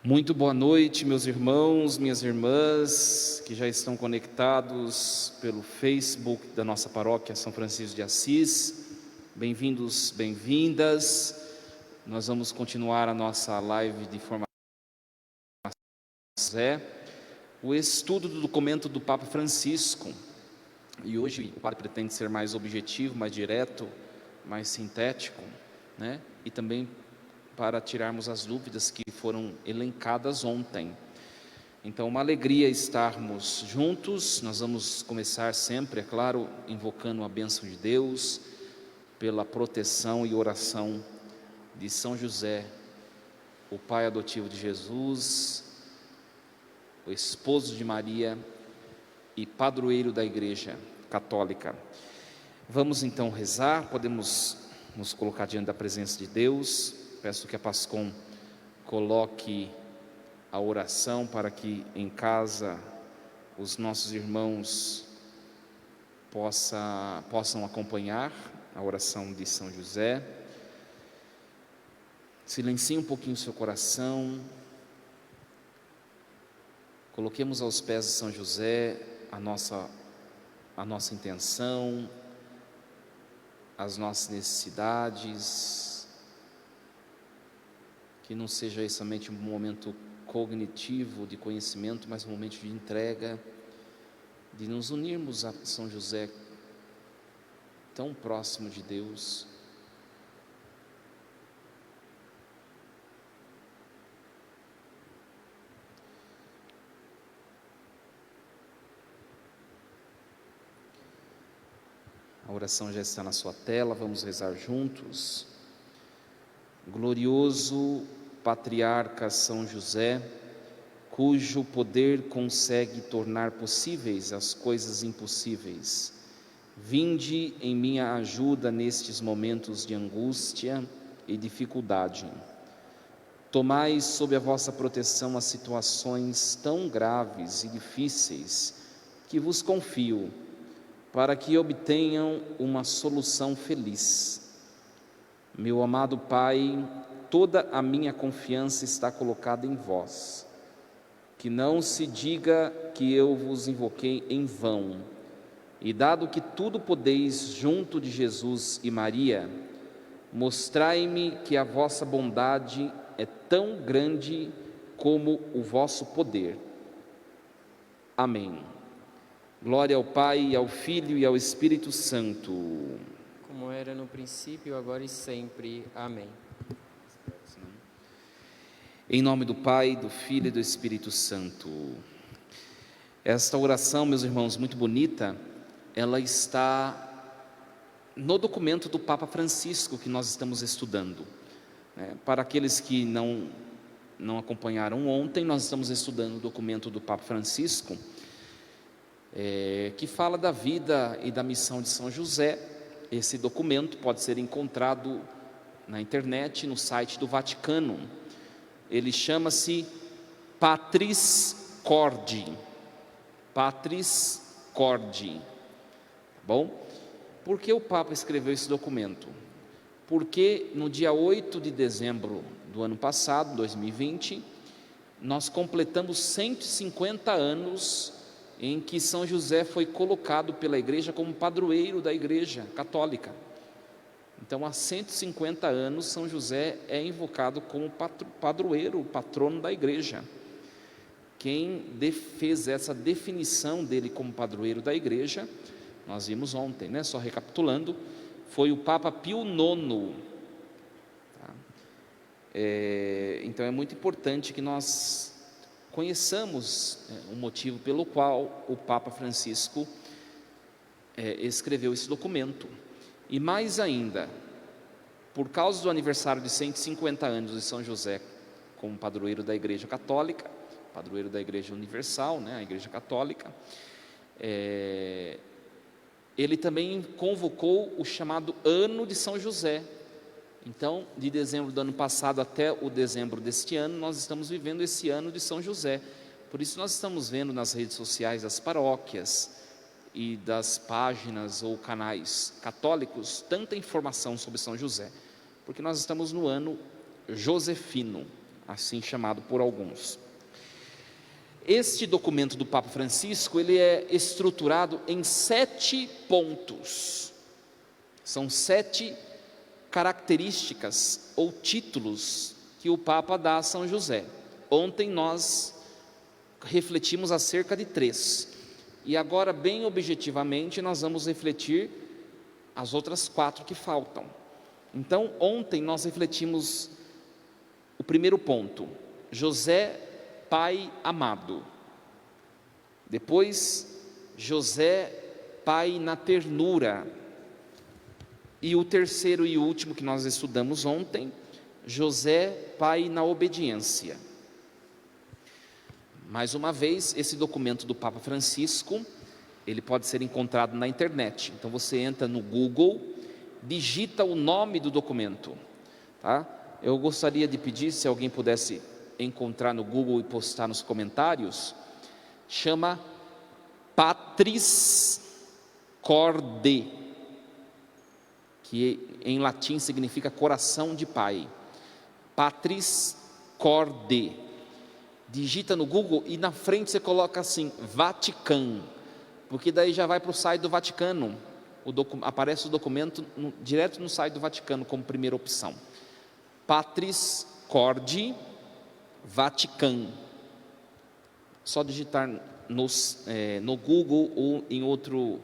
Muito boa noite, meus irmãos, minhas irmãs, que já estão conectados pelo Facebook da nossa paróquia São Francisco de Assis. Bem-vindos, bem-vindas. Nós vamos continuar a nossa live de formação, o estudo do documento do Papa Francisco. E hoje o Padre pretende ser mais objetivo, mais direto, mais sintético, né? E também para tirarmos as dúvidas que foram elencadas ontem. Então, uma alegria estarmos juntos. Nós vamos começar sempre, é claro, invocando a bênção de Deus, pela proteção e oração de São José, o pai adotivo de Jesus, o esposo de Maria e padroeiro da Igreja Católica. Vamos então rezar, podemos nos colocar diante da presença de Deus. Peço que a Pascom coloque a oração para que em casa os nossos irmãos possam acompanhar a oração de São José. Silencie um pouquinho o seu coração. Coloquemos aos pés de São José a nossa intenção, as nossas necessidades. Que não seja somente um momento cognitivo de conhecimento, mas um momento de entrega, de nos unirmos a São José, tão próximo de Deus. A oração já está na sua tela, vamos rezar juntos. Glorioso Patriarca São José, cujo poder consegue tornar possíveis as coisas impossíveis, vinde em minha ajuda nestes momentos de angústia e dificuldade. Tomai sob a vossa proteção as situações tão graves e difíceis que vos confio, para que obtenham uma solução feliz. Meu amado Pai, toda a minha confiança está colocada em vós. Que não se diga que eu vos invoquei em vão. E dado que tudo podeis junto de Jesus e Maria, mostrai-me que a vossa bondade é tão grande como o vosso poder. Amém. Glória ao Pai, ao Filho e ao Espírito Santo. Como era no princípio, agora e sempre. Amém. Em nome do Pai, do Filho e do Espírito Santo. Esta oração, meus irmãos, muito bonita, ela está no documento do Papa Francisco que nós estamos estudando. Para aqueles que não acompanharam ontem, nós estamos estudando o documento do Papa Francisco, que fala da vida e da missão de São José. Esse documento pode ser encontrado na internet, no site do Vaticano. Ele chama-se Patris Corde. Patris Corde. Bom, por que o Papa escreveu esse documento? Porque no dia 8 de dezembro do ano passado, 2020, nós completamos 150 anos em que São José foi colocado pela Igreja como padroeiro da Igreja Católica. Então, há 150 anos, São José é invocado como padroeiro, patrono da Igreja. Quem fez essa definição dele como padroeiro da Igreja, nós vimos ontem, né? Só recapitulando, foi o Papa Pio IX. Então, é muito importante que nós conheçamos o motivo pelo qual o Papa Francisco escreveu esse documento. E mais ainda, por causa do aniversário de 150 anos de São José como padroeiro da Igreja Católica, padroeiro da Igreja Universal, né, a Igreja Católica, ele também convocou o chamado Ano de São José. Então, de dezembro do ano passado até o dezembro deste ano, nós estamos vivendo esse ano de São José. Por isso nós estamos vendo nas redes sociais das paróquias e das páginas ou canais católicos tanta informação sobre São José, porque nós estamos no ano josefino, assim chamado por alguns. Este documento do Papa Francisco, ele é estruturado em 7 pontos. São 7 características ou títulos que o Papa dá a São José. Ontem nós refletimos acerca de 3. E agora, bem objetivamente, nós vamos refletir as outras 4 que faltam. Então, ontem nós refletimos o primeiro ponto: José, pai amado. Depois, José, pai na ternura. E o terceiro e último que nós estudamos ontem, José, pai na obediência. Mais uma vez, esse documento do Papa Francisco, ele pode ser encontrado na internet. Então você entra no Google, digita o nome do documento, tá? Eu gostaria de pedir, se alguém pudesse encontrar no Google e postar nos comentários, chama Patris Corde, que em latim significa coração de pai. Patris Corde. Digita no Google e na frente você coloca assim, Vatican, porque daí já vai para o site do Vaticano. Aparece o documento direto no site do Vaticano como primeira opção. Patris Corde Vatican. Só digitar no Google ou em outro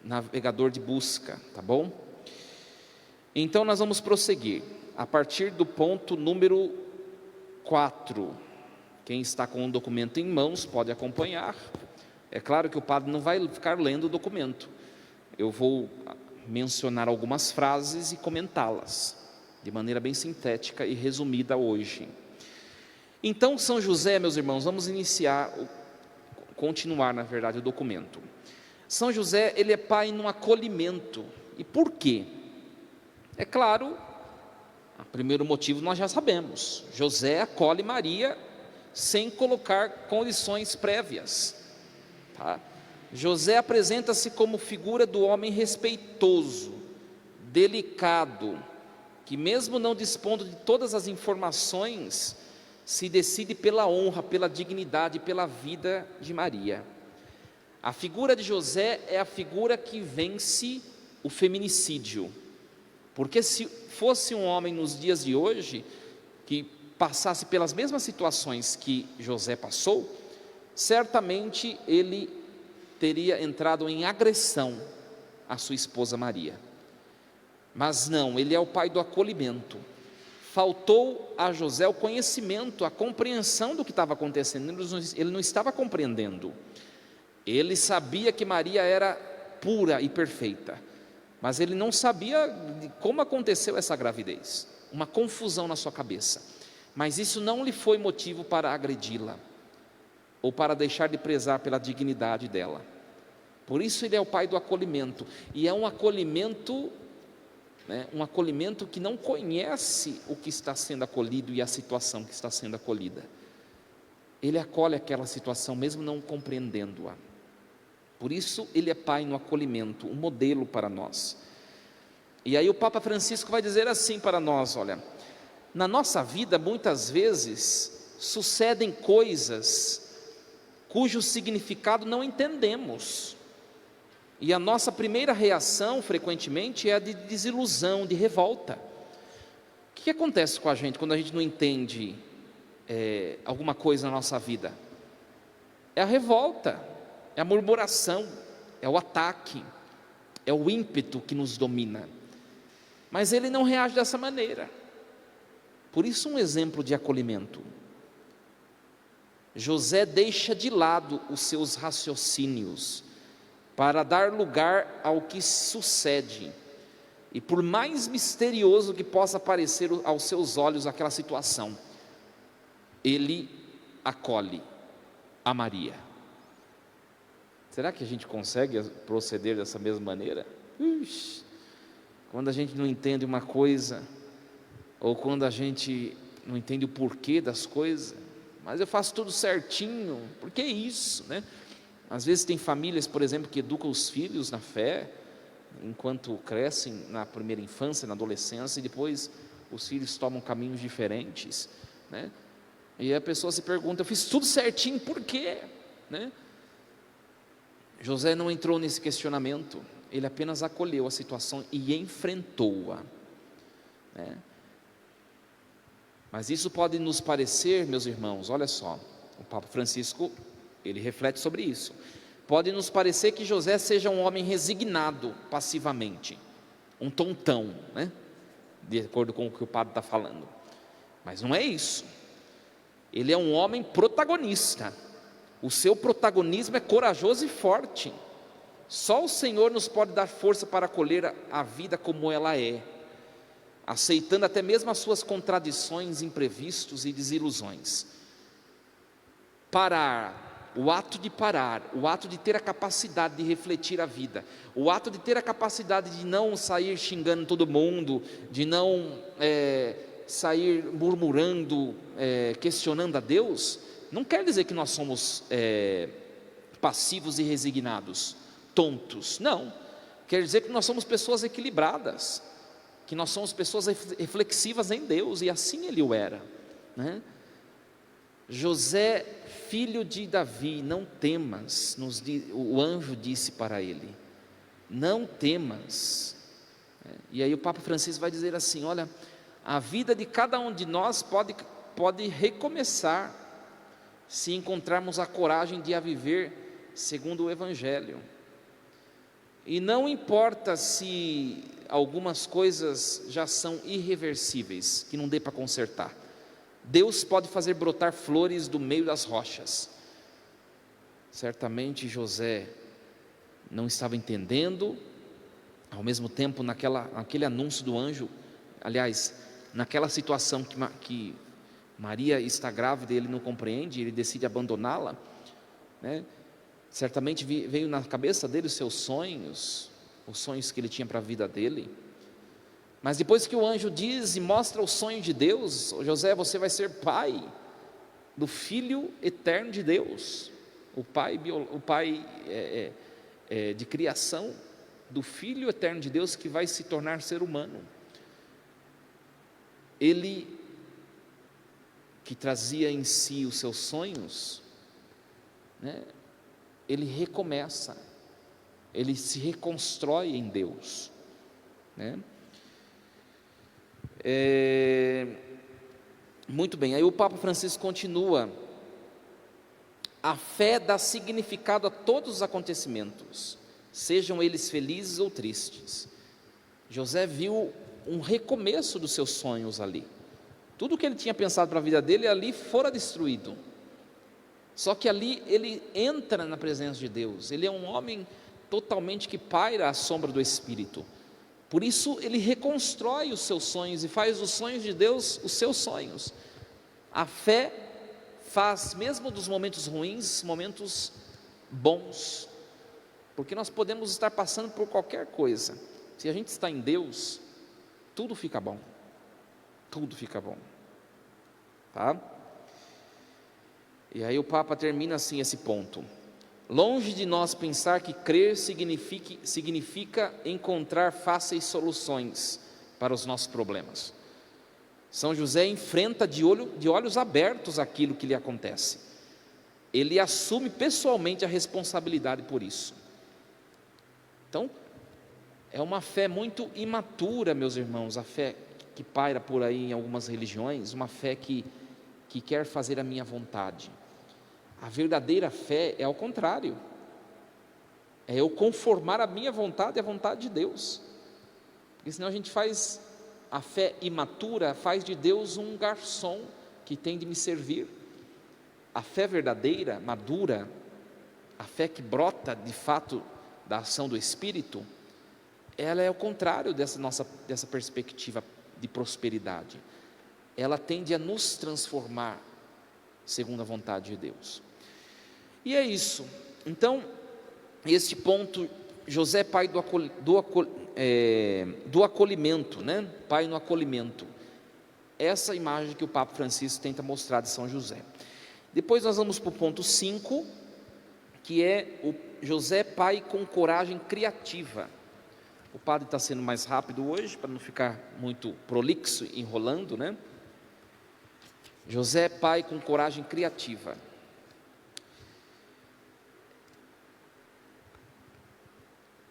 navegador de busca, tá bom? Então nós vamos prosseguir a partir do ponto número 4. Quem está com o documento em mãos pode acompanhar. É claro que o padre não vai ficar lendo o documento. Eu vou mencionar algumas frases e comentá-las de maneira bem sintética e resumida hoje. Então, São José, meus irmãos, vamos continuar, na verdade, o documento. São José, ele é pai no acolhimento. E por quê? É claro, o primeiro motivo nós já sabemos. José acolhe Maria sem colocar condições prévias, tá? José apresenta-se como figura do homem respeitoso, delicado, que mesmo não dispondo de todas as informações, se decide pela honra, pela dignidade, pela vida de Maria. A figura de José é a figura que vence o feminicídio, porque se fosse um homem nos dias de hoje, que passasse pelas mesmas situações que José passou, certamente ele teria entrado em agressão à sua esposa Maria. Mas não, ele é o pai do acolhimento. Faltou a José o conhecimento, a compreensão do que estava acontecendo. Ele não estava compreendendo. Ele sabia que Maria era pura e perfeita, mas ele não sabia de como aconteceu essa gravidez. Uma confusão na sua cabeça. Mas isso não lhe foi motivo para agredi-la, ou para deixar de prezar pela dignidade dela. Por isso ele é o pai do acolhimento. E é um acolhimento que não conhece o que está sendo acolhido e a situação que está sendo acolhida. Ele acolhe aquela situação mesmo não compreendendo-a. Por isso ele é pai no acolhimento, um modelo para nós. E aí o Papa Francisco vai dizer assim para nós: olha, na nossa vida muitas vezes sucedem coisas cujo significado não entendemos. E a nossa primeira reação, frequentemente, é a de desilusão, de revolta. O que acontece com a gente quando a gente não entende alguma coisa na nossa vida? É a revolta, é a murmuração, é o ataque, é o ímpeto que nos domina. Mas ele não reage dessa maneira. Por isso, um exemplo de acolhimento. José deixa de lado os seus raciocínios para dar lugar ao que sucede, e por mais misterioso que possa parecer aos seus olhos aquela situação, ele acolhe a Maria. Será que a gente consegue proceder dessa mesma maneira? Quando a gente não entende uma coisa, ou quando a gente não entende o porquê das coisas, mas eu faço tudo certinho, por que isso, né? Às vezes tem famílias, por exemplo, que educam os filhos na fé, enquanto crescem na primeira infância, na adolescência, e depois os filhos tomam caminhos diferentes, né? E a pessoa se pergunta: eu fiz tudo certinho, por quê? Né? José não entrou nesse questionamento, ele apenas acolheu a situação e enfrentou-a, né? Mas isso pode nos parecer, meus irmãos, olha só, o Papa Francisco, ele reflete sobre isso. Pode nos parecer que José seja um homem resignado passivamente, um tontão, né? De acordo com o que o padre está falando. Mas não é isso. Ele é um homem protagonista. O seu protagonismo é corajoso e forte. Só o Senhor nos pode dar força para acolher a vida como ela é, aceitando até mesmo as suas contradições, imprevistos e desilusões. Parar, o ato de parar, o ato de ter a capacidade de refletir a vida, o ato de ter a capacidade de não sair xingando todo mundo, de não sair murmurando, questionando a Deus, não quer dizer que nós somos passivos e resignados, tontos, não. Quer dizer que nós somos pessoas equilibradas, que nós somos pessoas reflexivas em Deus, e assim ele o era, né? José, filho de Davi, não temas, o anjo disse para ele, não temas. E aí o Papa Francisco vai dizer assim: olha, a vida de cada um de nós pode recomeçar, se encontrarmos a coragem de a viver segundo o Evangelho. E não importa se algumas coisas já são irreversíveis, que não dê para consertar, Deus pode fazer brotar flores do meio das rochas. Certamente José não estava entendendo, ao mesmo tempo naquele anúncio do anjo, aliás, naquela situação que Maria está grávida e ele não compreende, ele decide abandoná-la, né? Certamente veio na cabeça dele os seus sonhos, os sonhos que ele tinha para a vida dele. Mas depois que o anjo diz e mostra o sonho de Deus: José, você vai ser pai do Filho eterno de Deus, o pai de criação do Filho eterno de Deus, que vai se tornar ser humano. Ele, que trazia em si os seus sonhos, né? Ele recomeça, ele se reconstrói em Deus, né? Muito bem, aí o Papa Francisco continua: a fé dá significado a todos os acontecimentos, sejam eles felizes ou tristes. José viu um recomeço dos seus sonhos ali. Tudo que ele tinha pensado para a vida dele ali fora destruído. Só que ali ele entra na presença de Deus. Ele é um homem totalmente que paira à sombra do Espírito. Por isso ele reconstrói os seus sonhos e faz os sonhos de Deus os seus sonhos. A fé faz, mesmo dos momentos ruins, momentos bons, porque nós podemos estar passando por qualquer coisa. Se a gente está em Deus, tudo fica bom, tá? E aí o Papa termina assim esse ponto: longe de nós pensar que crer significa encontrar fáceis soluções para os nossos problemas. São José enfrenta de olhos abertos aquilo que lhe acontece. Ele assume pessoalmente a responsabilidade por isso. Então, é uma fé muito imatura, meus irmãos, a fé que paira por aí em algumas religiões, uma fé que quer fazer a minha vontade. A verdadeira fé é ao contrário, é eu conformar a minha vontade à vontade de Deus, porque senão a gente faz, a fé imatura faz de Deus um garçom que tem de me servir. A fé verdadeira, madura, a fé que brota de fato da ação do Espírito, ela é o contrário dessa perspectiva de prosperidade. Ela tende a nos transformar segundo a vontade de Deus. E é isso. Então, este ponto, José, pai do acolhimento, né? Pai no acolhimento. Essa imagem que o Papa Francisco tenta mostrar de São José. Depois nós vamos para o ponto 5, que é o José, pai com coragem criativa. O padre está sendo mais rápido hoje, para não ficar muito prolixo, enrolando, né? José, pai com coragem criativa.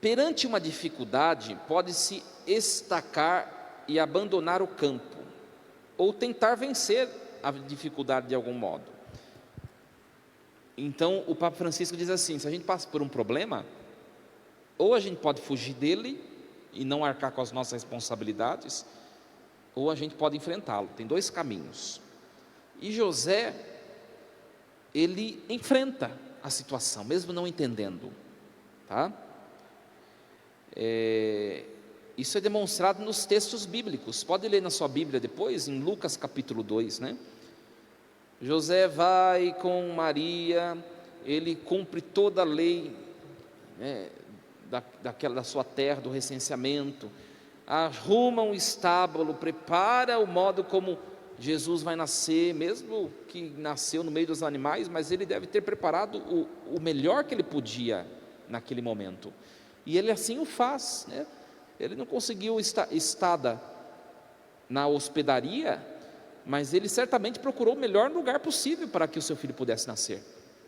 Perante uma dificuldade, pode-se estacar e abandonar o campo, ou tentar vencer a dificuldade de algum modo. Então, o Papa Francisco diz assim: se a gente passa por um problema, ou a gente pode fugir dele e não arcar com as nossas responsabilidades, ou a gente pode enfrentá-lo. Tem dois caminhos. E José, ele enfrenta a situação, mesmo não entendendo, tá? Isso é demonstrado nos textos bíblicos. Pode ler na sua Bíblia depois, em Lucas capítulo 2, né? José vai com Maria, ele cumpre toda a lei, né, da sua terra, do recenseamento, arruma um estábulo, prepara o modo como Jesus vai nascer, mesmo que nasceu no meio dos animais, mas ele deve ter preparado o melhor que ele podia naquele momento, e ele assim o faz, né? Ele não conseguiu estada na hospedaria, mas ele certamente procurou o melhor lugar possível para que o seu filho pudesse nascer,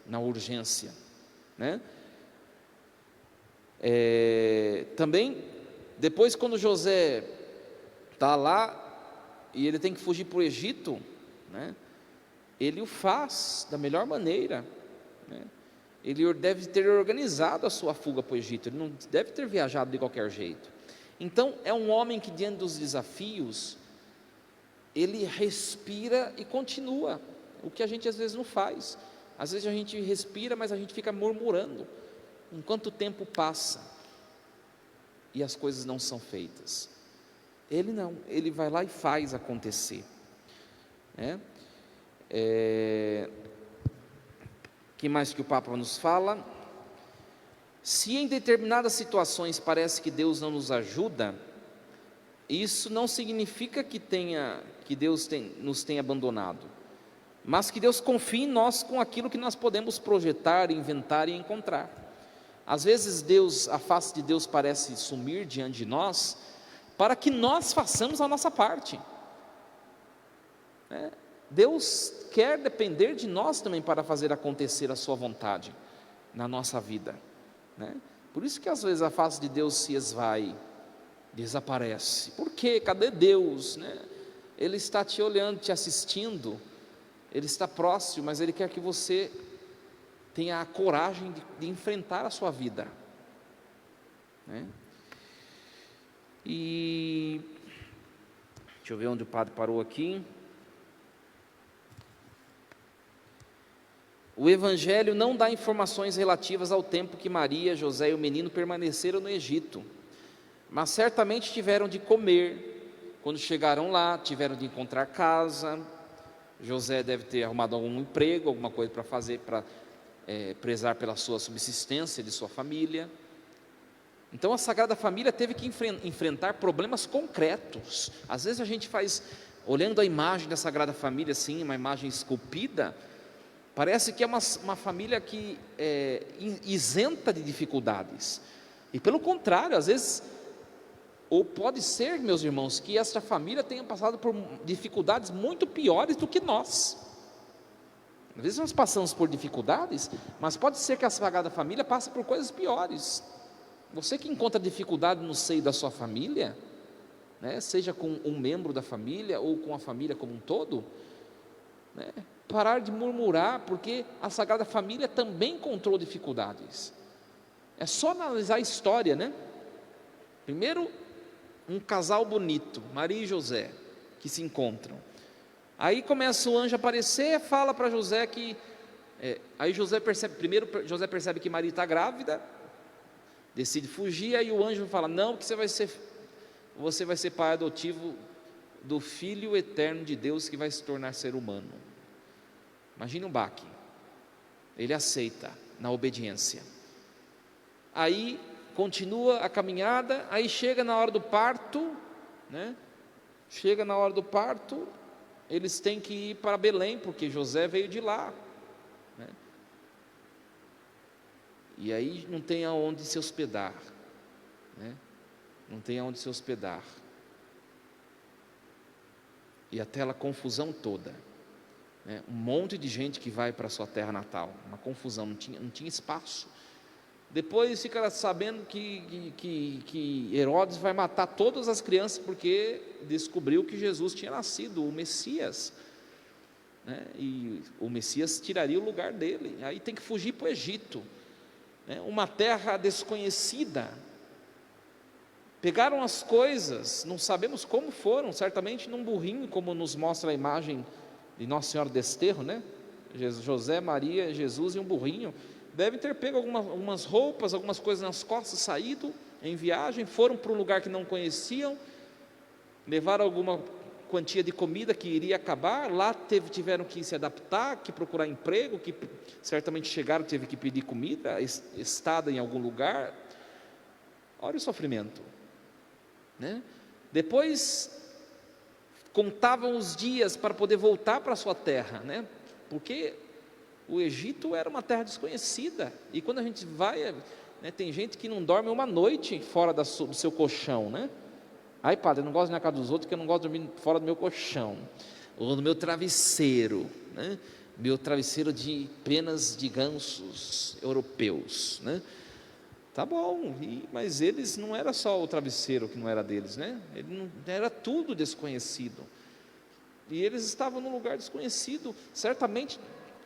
na urgência, né? Também, depois quando José está lá, e ele tem que fugir para o Egito, né? Ele o faz da melhor maneira, né? Ele deve ter organizado a sua fuga para o Egito, ele não deve ter viajado de qualquer jeito. Então, é um homem que, diante dos desafios, ele respira e continua, o que a gente às vezes não faz. Às vezes a gente respira, mas a gente fica murmurando, enquanto o tempo passa e as coisas não são feitas. Ele não, ele vai lá e faz acontecer, né? Que mais que o Papa nos fala? Se em determinadas situações parece que Deus não nos ajuda, isso não significa que Deus nos tenha abandonado, mas que Deus confia em nós com aquilo que nós podemos projetar, inventar e encontrar. Às vezes a face de Deus parece sumir diante de nós, para que nós façamos a nossa parte, né? Deus quer depender de nós também para fazer acontecer a sua vontade na nossa vida, né? Por isso que às vezes a face de Deus se esvai, desaparece. Por quê? Cadê Deus, né? Ele está te olhando, te assistindo, Ele está próximo, mas Ele quer que você tenha a coragem de enfrentar a sua vida, né? E deixa eu ver onde o padre parou aqui. O Evangelho não dá informações relativas ao tempo que Maria, José e o menino permaneceram no Egito, mas certamente tiveram de comer. Quando chegaram lá, tiveram de encontrar casa. José deve ter arrumado algum emprego, alguma coisa para fazer, para prezar pela sua subsistência, de sua família. Então a Sagrada Família teve que enfrentar problemas concretos. Às vezes a gente olhando a imagem da Sagrada Família, assim, uma imagem esculpida, parece que é uma família que é isenta de dificuldades, e pelo contrário, às vezes, ou pode ser, meus irmãos, que esta família tenha passado por dificuldades muito piores do que nós. Às vezes nós passamos por dificuldades, mas pode ser que a Sagrada Família passe por coisas piores. Você que encontra dificuldade no seio da sua família, né, seja com um membro da família ou com a família como um todo, né, parar de murmurar, porque a Sagrada Família também encontrou dificuldades. É só analisar a história, né? Primeiro, um casal bonito, Maria e José, que se encontram. Aí começa o anjo a aparecer, fala para José que aí José percebe que Maria está grávida, decide fugir. Aí o anjo fala: não, que você vai ser pai adotivo do Filho eterno de Deus, que vai se tornar ser humano. Imagine um baque. Ele aceita na obediência. Aí continua a caminhada. Aí chega na hora do parto, né? Chega na hora do parto, eles têm que ir para Belém, porque José veio de lá, né? E aí não tem aonde se hospedar, né? não tem aonde se hospedar. E aquela confusão toda, né? Um monte de gente que vai para a sua terra natal, uma confusão, não tinha espaço. Depois fica sabendo que Herodes vai matar todas as crianças, porque descobriu que Jesus tinha nascido, o Messias, né? E o Messias tiraria o lugar dele. Aí tem que fugir para o Egito, né? Uma terra desconhecida. Pegaram as coisas, não sabemos como foram, certamente num burrinho, como nos mostra a imagem de Nossa Senhora do Desterro, né? José, Maria, Jesus e um burrinho. Devem ter pego algumas roupas, algumas coisas nas costas, saído em viagem, foram para um lugar que não conheciam, levaram alguma quantia de comida que iria acabar, lá tiveram que se adaptar, que procurar emprego, que certamente chegaram, teve que pedir comida, estada em algum lugar. Olha o sofrimento, né? Depois contavam os dias para poder voltar para a sua terra, né? Porque o Egito era uma terra desconhecida, e quando a gente vai, né, tem gente que não dorme uma noite fora do seu colchão, né? Ai, padre, eu não gosto de ir na casa dos outros, porque eu não gosto de dormir fora do meu colchão, ou do meu travesseiro, né? Meu travesseiro de penas de gansos europeus, né? Tá bom, mas eles não era só o travesseiro que não era deles, né? Era tudo desconhecido, e eles estavam num lugar desconhecido, certamente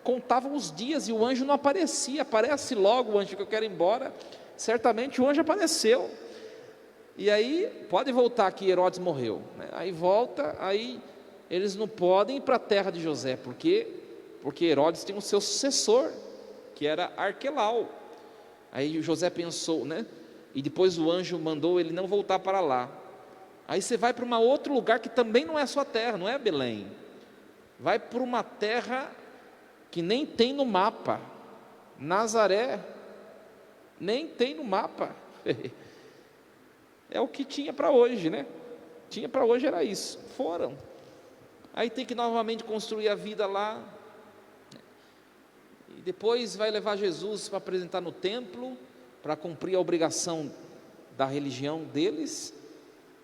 contavam os dias, e o anjo não aparecia. Aparece logo o anjo, que eu quero ir embora. Certamente o anjo apareceu, e aí pode voltar que Herodes morreu, né? Aí volta, aí eles não podem ir para a terra de José, porque Herodes tem o seu sucessor, que era Arquelau. Aí José pensou, né? E depois o anjo mandou ele não voltar para lá. Aí você vai para um outro lugar que também não é a sua terra, não é Belém. Vai para uma terra que nem tem no mapa. Nazaré nem tem no mapa. É o que tinha para hoje, né? Tinha para hoje, era isso. Foram. Aí tem que novamente construir a vida lá. E depois vai levar Jesus para apresentar no templo, para cumprir a obrigação da religião deles.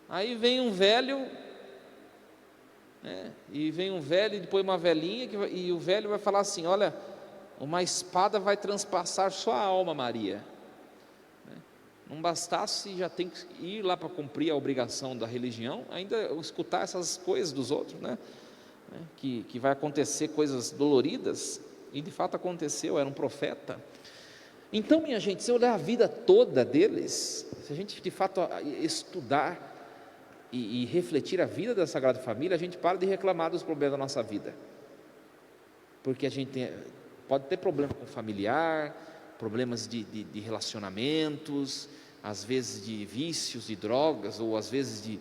Aí vem um velho, né? E vem um velho e depois uma velhinha, e o velho vai falar assim: olha, uma espada vai transpassar sua alma, Maria. Não bastasse, já tem que ir lá para cumprir a obrigação da religião, ainda escutar essas coisas dos outros, né? Que vai acontecer coisas doloridas, e de fato aconteceu, era um profeta. Então, minha gente, se eu olhar a vida toda deles, se a gente de fato estudar e refletir a vida da Sagrada Família, a gente para de reclamar dos problemas da nossa vida, porque a gente pode ter problema com familiar, problemas de relacionamentos, às vezes de vícios, de drogas, ou às vezes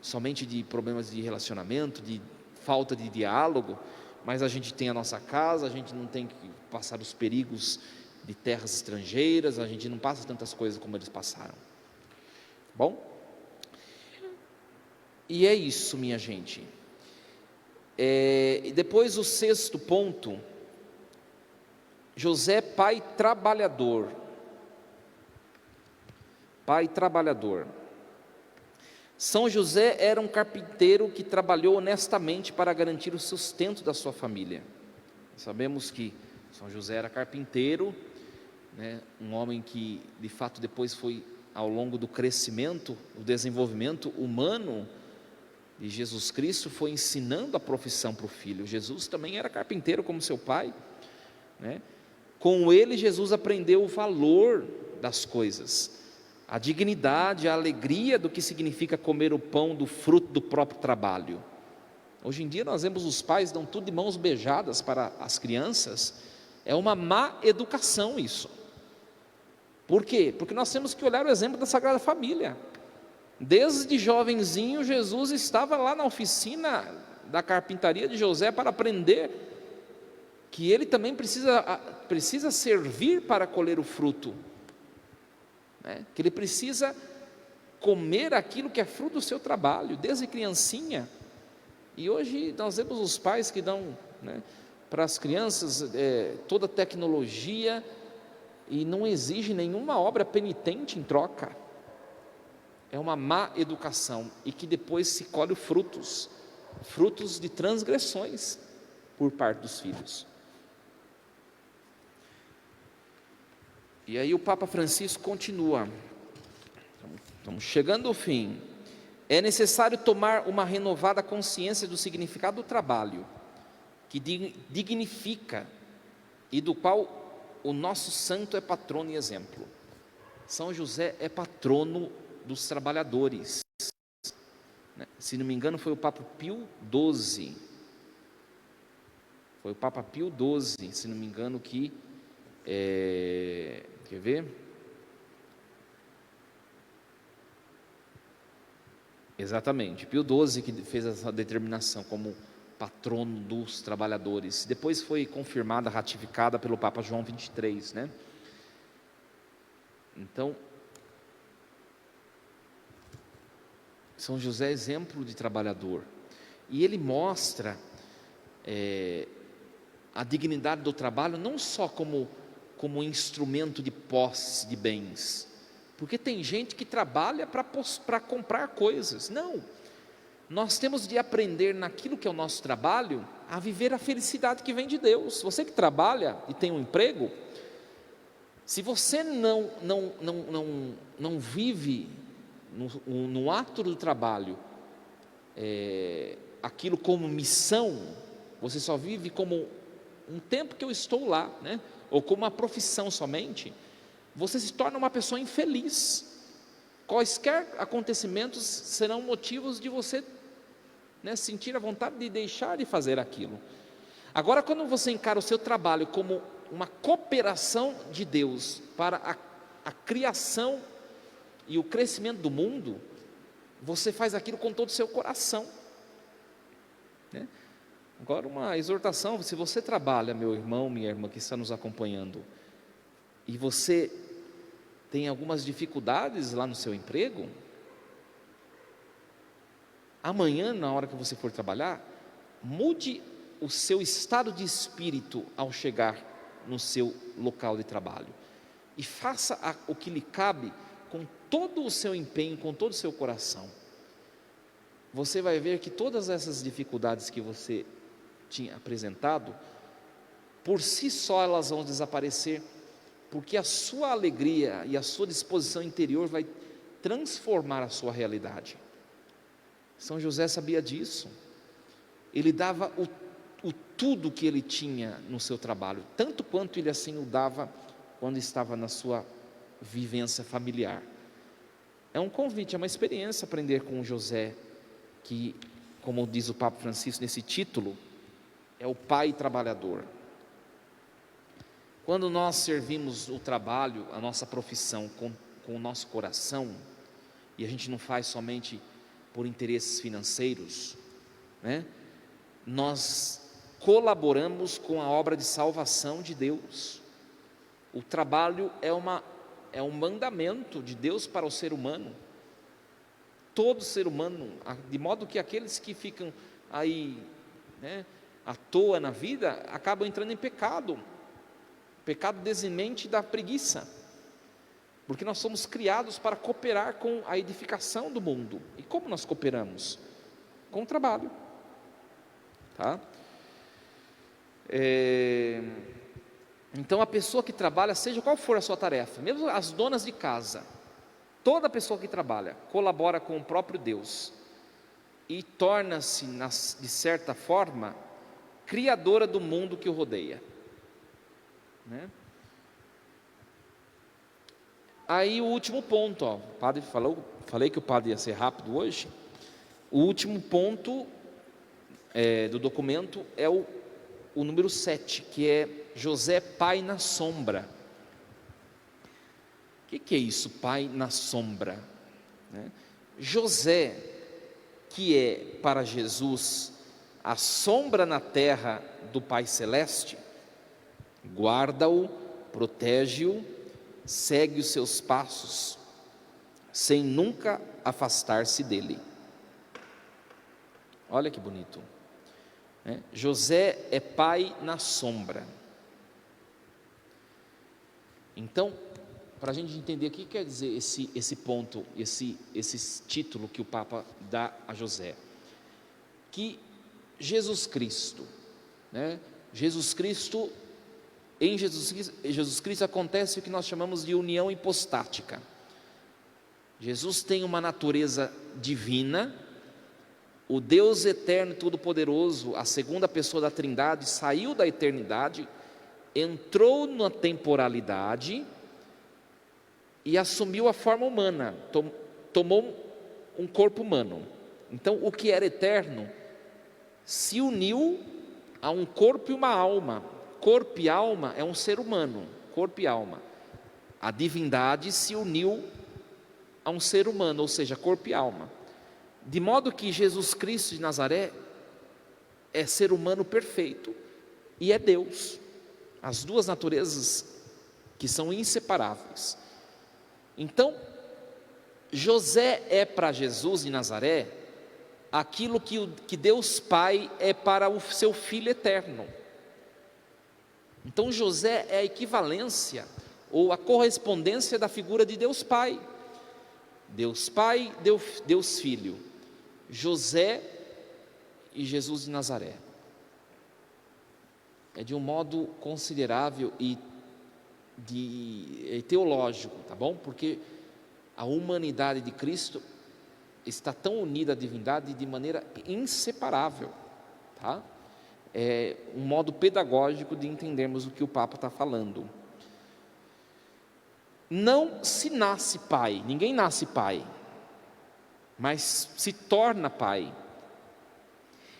somente de problemas de relacionamento, de falta de diálogo, mas a gente tem a nossa casa, a gente não tem que passar os perigos de terras estrangeiras, a gente não passa tantas coisas como eles passaram. Bom, e é isso, minha gente. E depois o sexto ponto, José, pai trabalhador. Pai trabalhador. São José era um carpinteiro que trabalhou honestamente para garantir o sustento da sua família. Sabemos que São José era carpinteiro, né? Um homem que de fato depois foi, ao longo do crescimento, o desenvolvimento humano de Jesus Cristo, foi ensinando a profissão para o filho. Jesus também era carpinteiro como seu pai, né? Com ele Jesus aprendeu o valor das coisas, a dignidade, a alegria do que significa comer o pão do fruto do próprio trabalho. Hoje em dia nós vemos os pais dão tudo de mãos beijadas para as crianças. É uma má educação isso. Por quê? Porque nós temos que olhar o exemplo da Sagrada Família. Desde jovenzinho Jesus estava lá na oficina da carpintaria de José para aprender que ele também precisa servir para colher o fruto, né? Que ele precisa comer aquilo que é fruto do seu trabalho, desde criancinha. E hoje nós vemos os pais que dão, né, para as crianças toda a tecnologia, e não exige nenhuma obra penitente em troca. é uma má educação e que depois se colhe frutos de transgressões por parte dos filhos. E aí o Papa Francisco continua, estamos chegando ao fim. É necessário tomar uma renovada consciência do significado do trabalho, que dignifica e do qual o nosso santo é patrono e exemplo. São José é patrono dos trabalhadores. Se não me engano, foi o Papa Pio XII. Foi o Papa Pio XII, se não me engano, que... quer ver? Exatamente, Pio XII que fez essa determinação como patrono dos trabalhadores. Depois foi confirmada, ratificada pelo Papa João XXIII, né? Então, São José é exemplo de trabalhador, e ele mostra a dignidade do trabalho não só como instrumento de posse de bens, porque tem gente que trabalha para comprar coisas. Não, nós temos de aprender naquilo que é o nosso trabalho a viver a felicidade que vem de Deus. Você que trabalha e tem um emprego, se você não vive no ato do trabalho aquilo como missão, você só vive como um tempo que eu estou lá, né? Ou como uma profissão somente, você se torna uma pessoa infeliz. Quaisquer acontecimentos serão motivos de você, né, sentir a vontade de deixar de fazer aquilo. Agora, quando você encara o seu trabalho como uma cooperação de Deus para a criação e o crescimento do mundo, você faz aquilo com todo o seu coração, né? Agora, uma exortação: se você trabalha, meu irmão, minha irmã que está nos acompanhando, e você tem algumas dificuldades lá no seu emprego, amanhã, na hora que você for trabalhar, mude o seu estado de espírito ao chegar no seu local de trabalho, e faça o que lhe cabe com todo o seu empenho, com todo o seu coração. Você vai ver que todas essas dificuldades que você tinha apresentado, por si só elas vão desaparecer, porque a sua alegria e a sua disposição interior vai transformar a sua realidade. São José sabia disso. Ele dava o tudo que ele tinha no seu trabalho, tanto quanto ele assim o dava quando estava na sua vivência familiar. É um convite, é uma experiência aprender com José, que, como diz o Papa Francisco nesse título, é o pai trabalhador. Quando nós servimos o trabalho, a nossa profissão, com o nosso coração, e a gente não faz somente por interesses financeiros, né? Nós colaboramos com a obra de salvação de Deus. O trabalho é um mandamento de Deus para o ser humano. Todo ser humano, de modo que aqueles que ficam aí, né, à toa na vida, acabam entrando em pecado desemente da preguiça, porque nós somos criados para cooperar com a edificação do mundo. E como nós cooperamos? Com o trabalho, tá? Então a pessoa que trabalha, seja qual for a sua tarefa, mesmo as donas de casa, toda pessoa que trabalha colabora com o próprio Deus e torna-se, de certa forma, criadora do mundo que o rodeia, né? Aí o último ponto, o padre falei que o padre ia ser rápido hoje. O último ponto do documento é o número 7, que é José, pai na sombra. O que é isso, pai na sombra, né? José, que é para Jesus a sombra na terra do Pai Celeste, guarda-o, protege-o, segue os seus passos, sem nunca afastar-se dele. Olha que bonito, né? José é pai na sombra. Então, para a gente entender o que quer dizer esse ponto, esse título que o Papa dá a José. Que Jesus Cristo, né? Em Jesus Cristo acontece o que nós chamamos de união hipostática. Jesus tem uma natureza divina, o Deus eterno e todo-poderoso, a segunda pessoa da Trindade, saiu da eternidade, entrou na temporalidade e assumiu a forma humana, tomou um corpo humano. Então, o que era eterno se uniu a um corpo e uma alma. Corpo e alma é um ser humano, corpo e alma. A divindade se uniu a um ser humano, ou seja, corpo e alma. De modo que Jesus Cristo de Nazaré é ser humano perfeito e é Deus. As duas naturezas que são inseparáveis. Então, José é para Jesus de Nazaré aquilo que Deus Pai é para o seu Filho eterno. Então José é a equivalência ou a correspondência da figura de Deus Pai. Deus Pai, Deus Filho, José e Jesus de Nazaré. É de um modo considerável e teológico, tá bom? Porque a humanidade de Cristo está tão unida à divindade de maneira inseparável, tá? É um modo pedagógico de entendermos o que o Papa está falando. Não se nasce pai, ninguém nasce pai, mas se torna pai.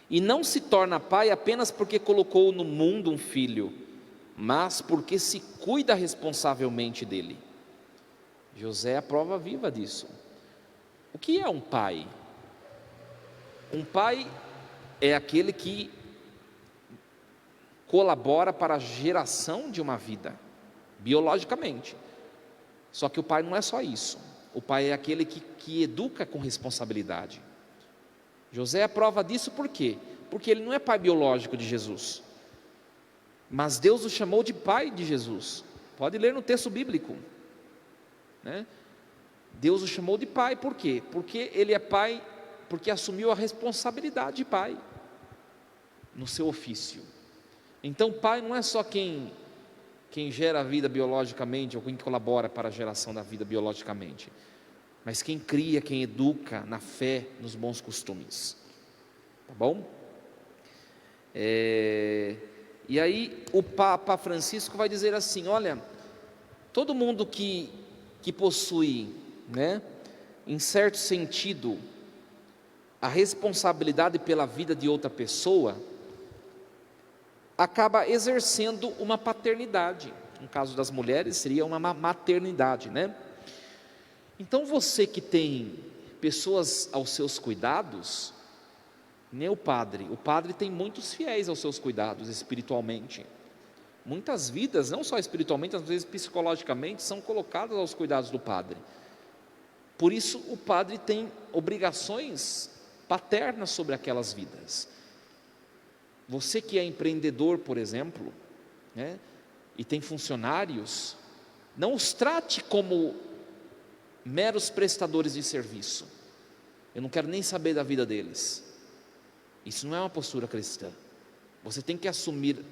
E não se torna pai apenas porque colocou no mundo um filho, mas porque se cuida responsavelmente dele. José é a prova viva disso. O que é um pai? Um pai é aquele que colabora para a geração de uma vida, biologicamente. Só que o pai não é só isso. O pai é aquele que educa com responsabilidade. José é a prova disso por quê? Porque ele não é pai biológico de Jesus, mas Deus o chamou de pai de Jesus. Pode ler no texto bíblico, né? Deus o chamou de pai, por quê? Porque ele é pai, porque assumiu a responsabilidade de pai no seu ofício. Então pai não é só quem gera a vida biologicamente, ou quem colabora para a geração da vida biologicamente, mas quem cria, quem educa na fé, nos bons costumes, tá bom? E aí o Papa Francisco vai dizer assim: olha, todo mundo que possui, né, em certo sentido, a responsabilidade pela vida de outra pessoa, acaba exercendo uma paternidade. No caso das mulheres seria uma maternidade, né? Então você que tem pessoas aos seus cuidados, nem o padre tem muitos fiéis aos seus cuidados espiritualmente. Muitas vidas, não só espiritualmente, às vezes psicologicamente, são colocadas aos cuidados do padre. Por isso o padre tem obrigações paternas sobre aquelas vidas. Você que é empreendedor, por exemplo, né, e tem funcionários, não os trate como meros prestadores de serviço. Eu não quero nem saber da vida deles. Isso não é uma postura cristã. Você tem que assumir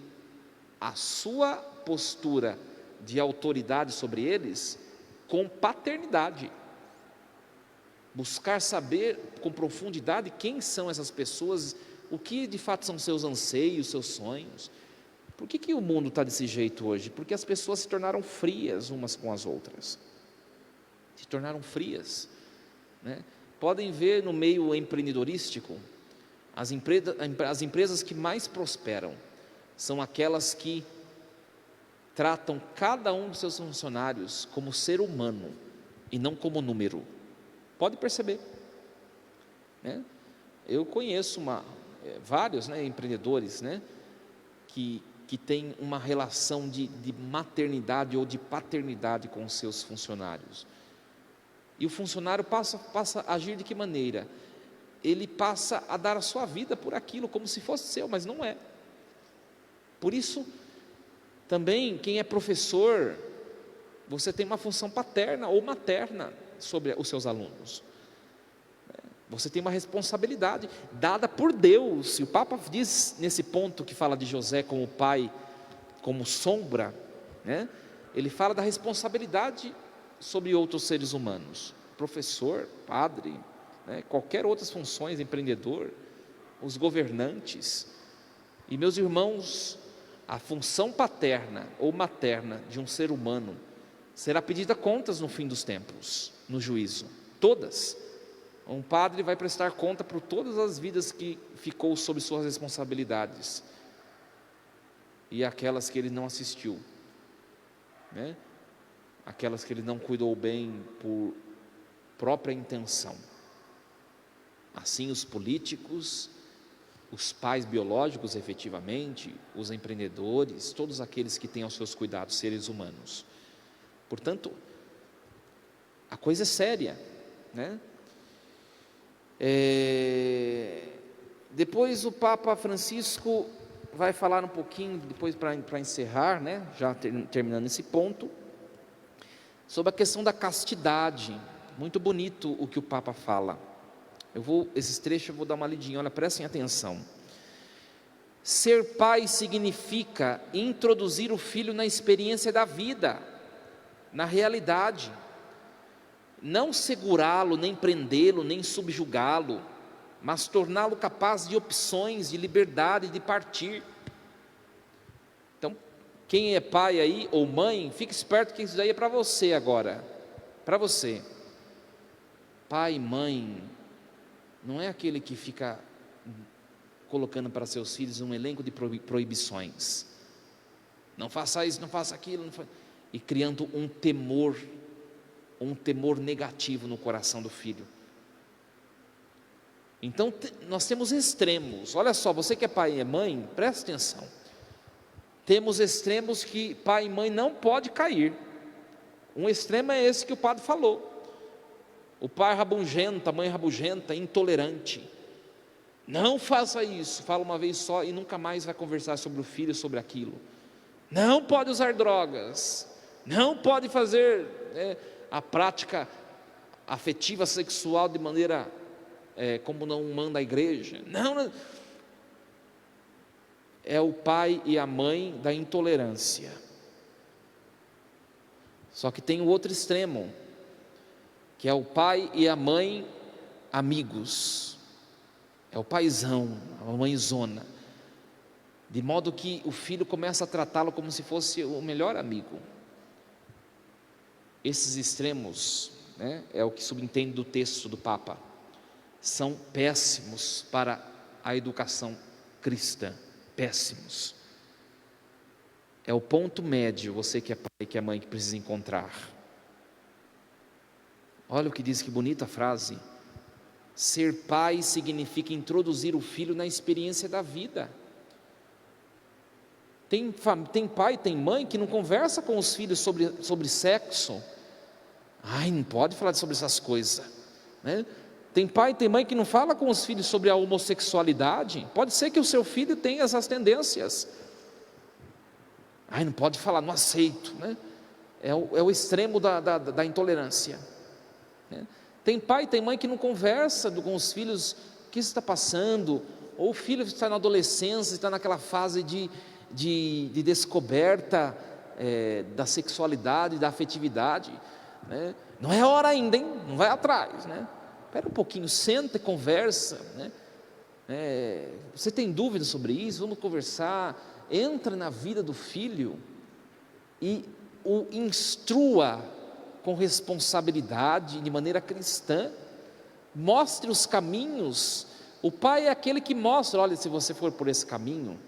a sua postura de autoridade sobre eles com paternidade. Buscar saber com profundidade quem são essas pessoas, o que de fato são seus anseios, seus sonhos. Por que o mundo está desse jeito hoje? Porque as pessoas se tornaram frias umas com as outras. Se tornaram frias, né? Podem ver no meio empreendedorístico, as empresas que mais prosperam são aquelas que tratam cada um dos seus funcionários como ser humano e não como número. Pode perceber, né? Eu conheço vários, né, empreendedores, né, que têm uma relação de maternidade ou de paternidade com os seus funcionários. E o funcionário passa a agir de que maneira? Ele passa a dar a sua vida por aquilo, como se fosse seu, mas não é. Por isso, também quem é professor, você tem uma função paterna ou materna sobre os seus alunos. Você tem uma responsabilidade dada por Deus. E o Papa diz nesse ponto que fala de José como pai, como sombra, né? Ele fala da responsabilidade sobre outros seres humanos, professor, padre, né? Qualquer outras funções, empreendedor, os governantes. E meus irmãos, a função paterna ou materna de um ser humano será pedida contas no fim dos tempos, no juízo, todas. Um padre vai prestar conta por todas as vidas que ficou sob suas responsabilidades e aquelas que ele não assistiu, né? Aquelas que ele não cuidou bem por própria intenção. Assim os políticos, os pais biológicos efetivamente, os empreendedores, todos aqueles que têm aos seus cuidados seres humanos. Portanto, a coisa é séria, né? Depois o Papa Francisco vai falar um pouquinho, depois para encerrar, né, já terminando esse ponto, sobre a questão da castidade. Muito bonito o que o Papa fala. Esses trechos eu vou dar uma lidinha, olha, prestem atenção. Ser pai significa introduzir o filho na experiência da vida, na realidade, não segurá-lo, nem prendê-lo, nem subjugá-lo, mas torná-lo capaz de opções, de liberdade, de partir. Então, quem é pai aí, ou mãe, fique esperto que isso daí é para você agora, para você. Pai e mãe, não é aquele que fica colocando para seus filhos um elenco de proibições, não faça isso, não faça aquilo, e criando um temor negativo no coração do filho. Então nós temos extremos, olha só, você que é pai e é mãe, presta atenção, temos extremos que pai e mãe não pode cair. Um extremo é esse que o padre falou, o pai rabugento, a mãe rabugenta, intolerante, não faça isso, fala uma vez só e nunca mais vai conversar sobre o filho, sobre aquilo. Não pode usar drogas, não pode fazer a prática afetiva sexual de maneira como não manda a igreja. Não, é o pai e a mãe da intolerância. Só que tem o outro extremo, que é o pai e a mãe amigos, é o paizão, a mãezona, de modo que o filho começa a tratá-lo como se fosse o melhor amigo. Esses extremos, né, é o que subentende do texto do Papa, são péssimos para a educação cristã, péssimos. É o ponto médio, você que é pai e que é mãe, que precisa encontrar. Olha o que diz, que bonita frase. Ser pai significa introduzir o filho na experiência da vida. Tem pai, tem mãe que não conversa com os filhos sobre sexo. Ai, não pode falar sobre essas coisas, né? Tem pai, tem mãe que não fala com os filhos sobre a homossexualidade. Pode ser que o seu filho tenha essas tendências. Ai, não pode falar, não aceito, né? É o extremo da intolerância, né? Tem pai, tem mãe que não conversa com os filhos o que está passando, ou o filho está na adolescência, está naquela fase de descoberta da sexualidade, da afetividade, né? Não é hora ainda, hein? Não vai atrás, né? Espera um pouquinho, senta e conversa, né? Você tem dúvidas sobre isso? Vamos conversar. Entra na vida do filho e o instrua com responsabilidade, de maneira cristã. Mostre os caminhos. O pai é aquele que mostra: olha, se você for por esse caminho,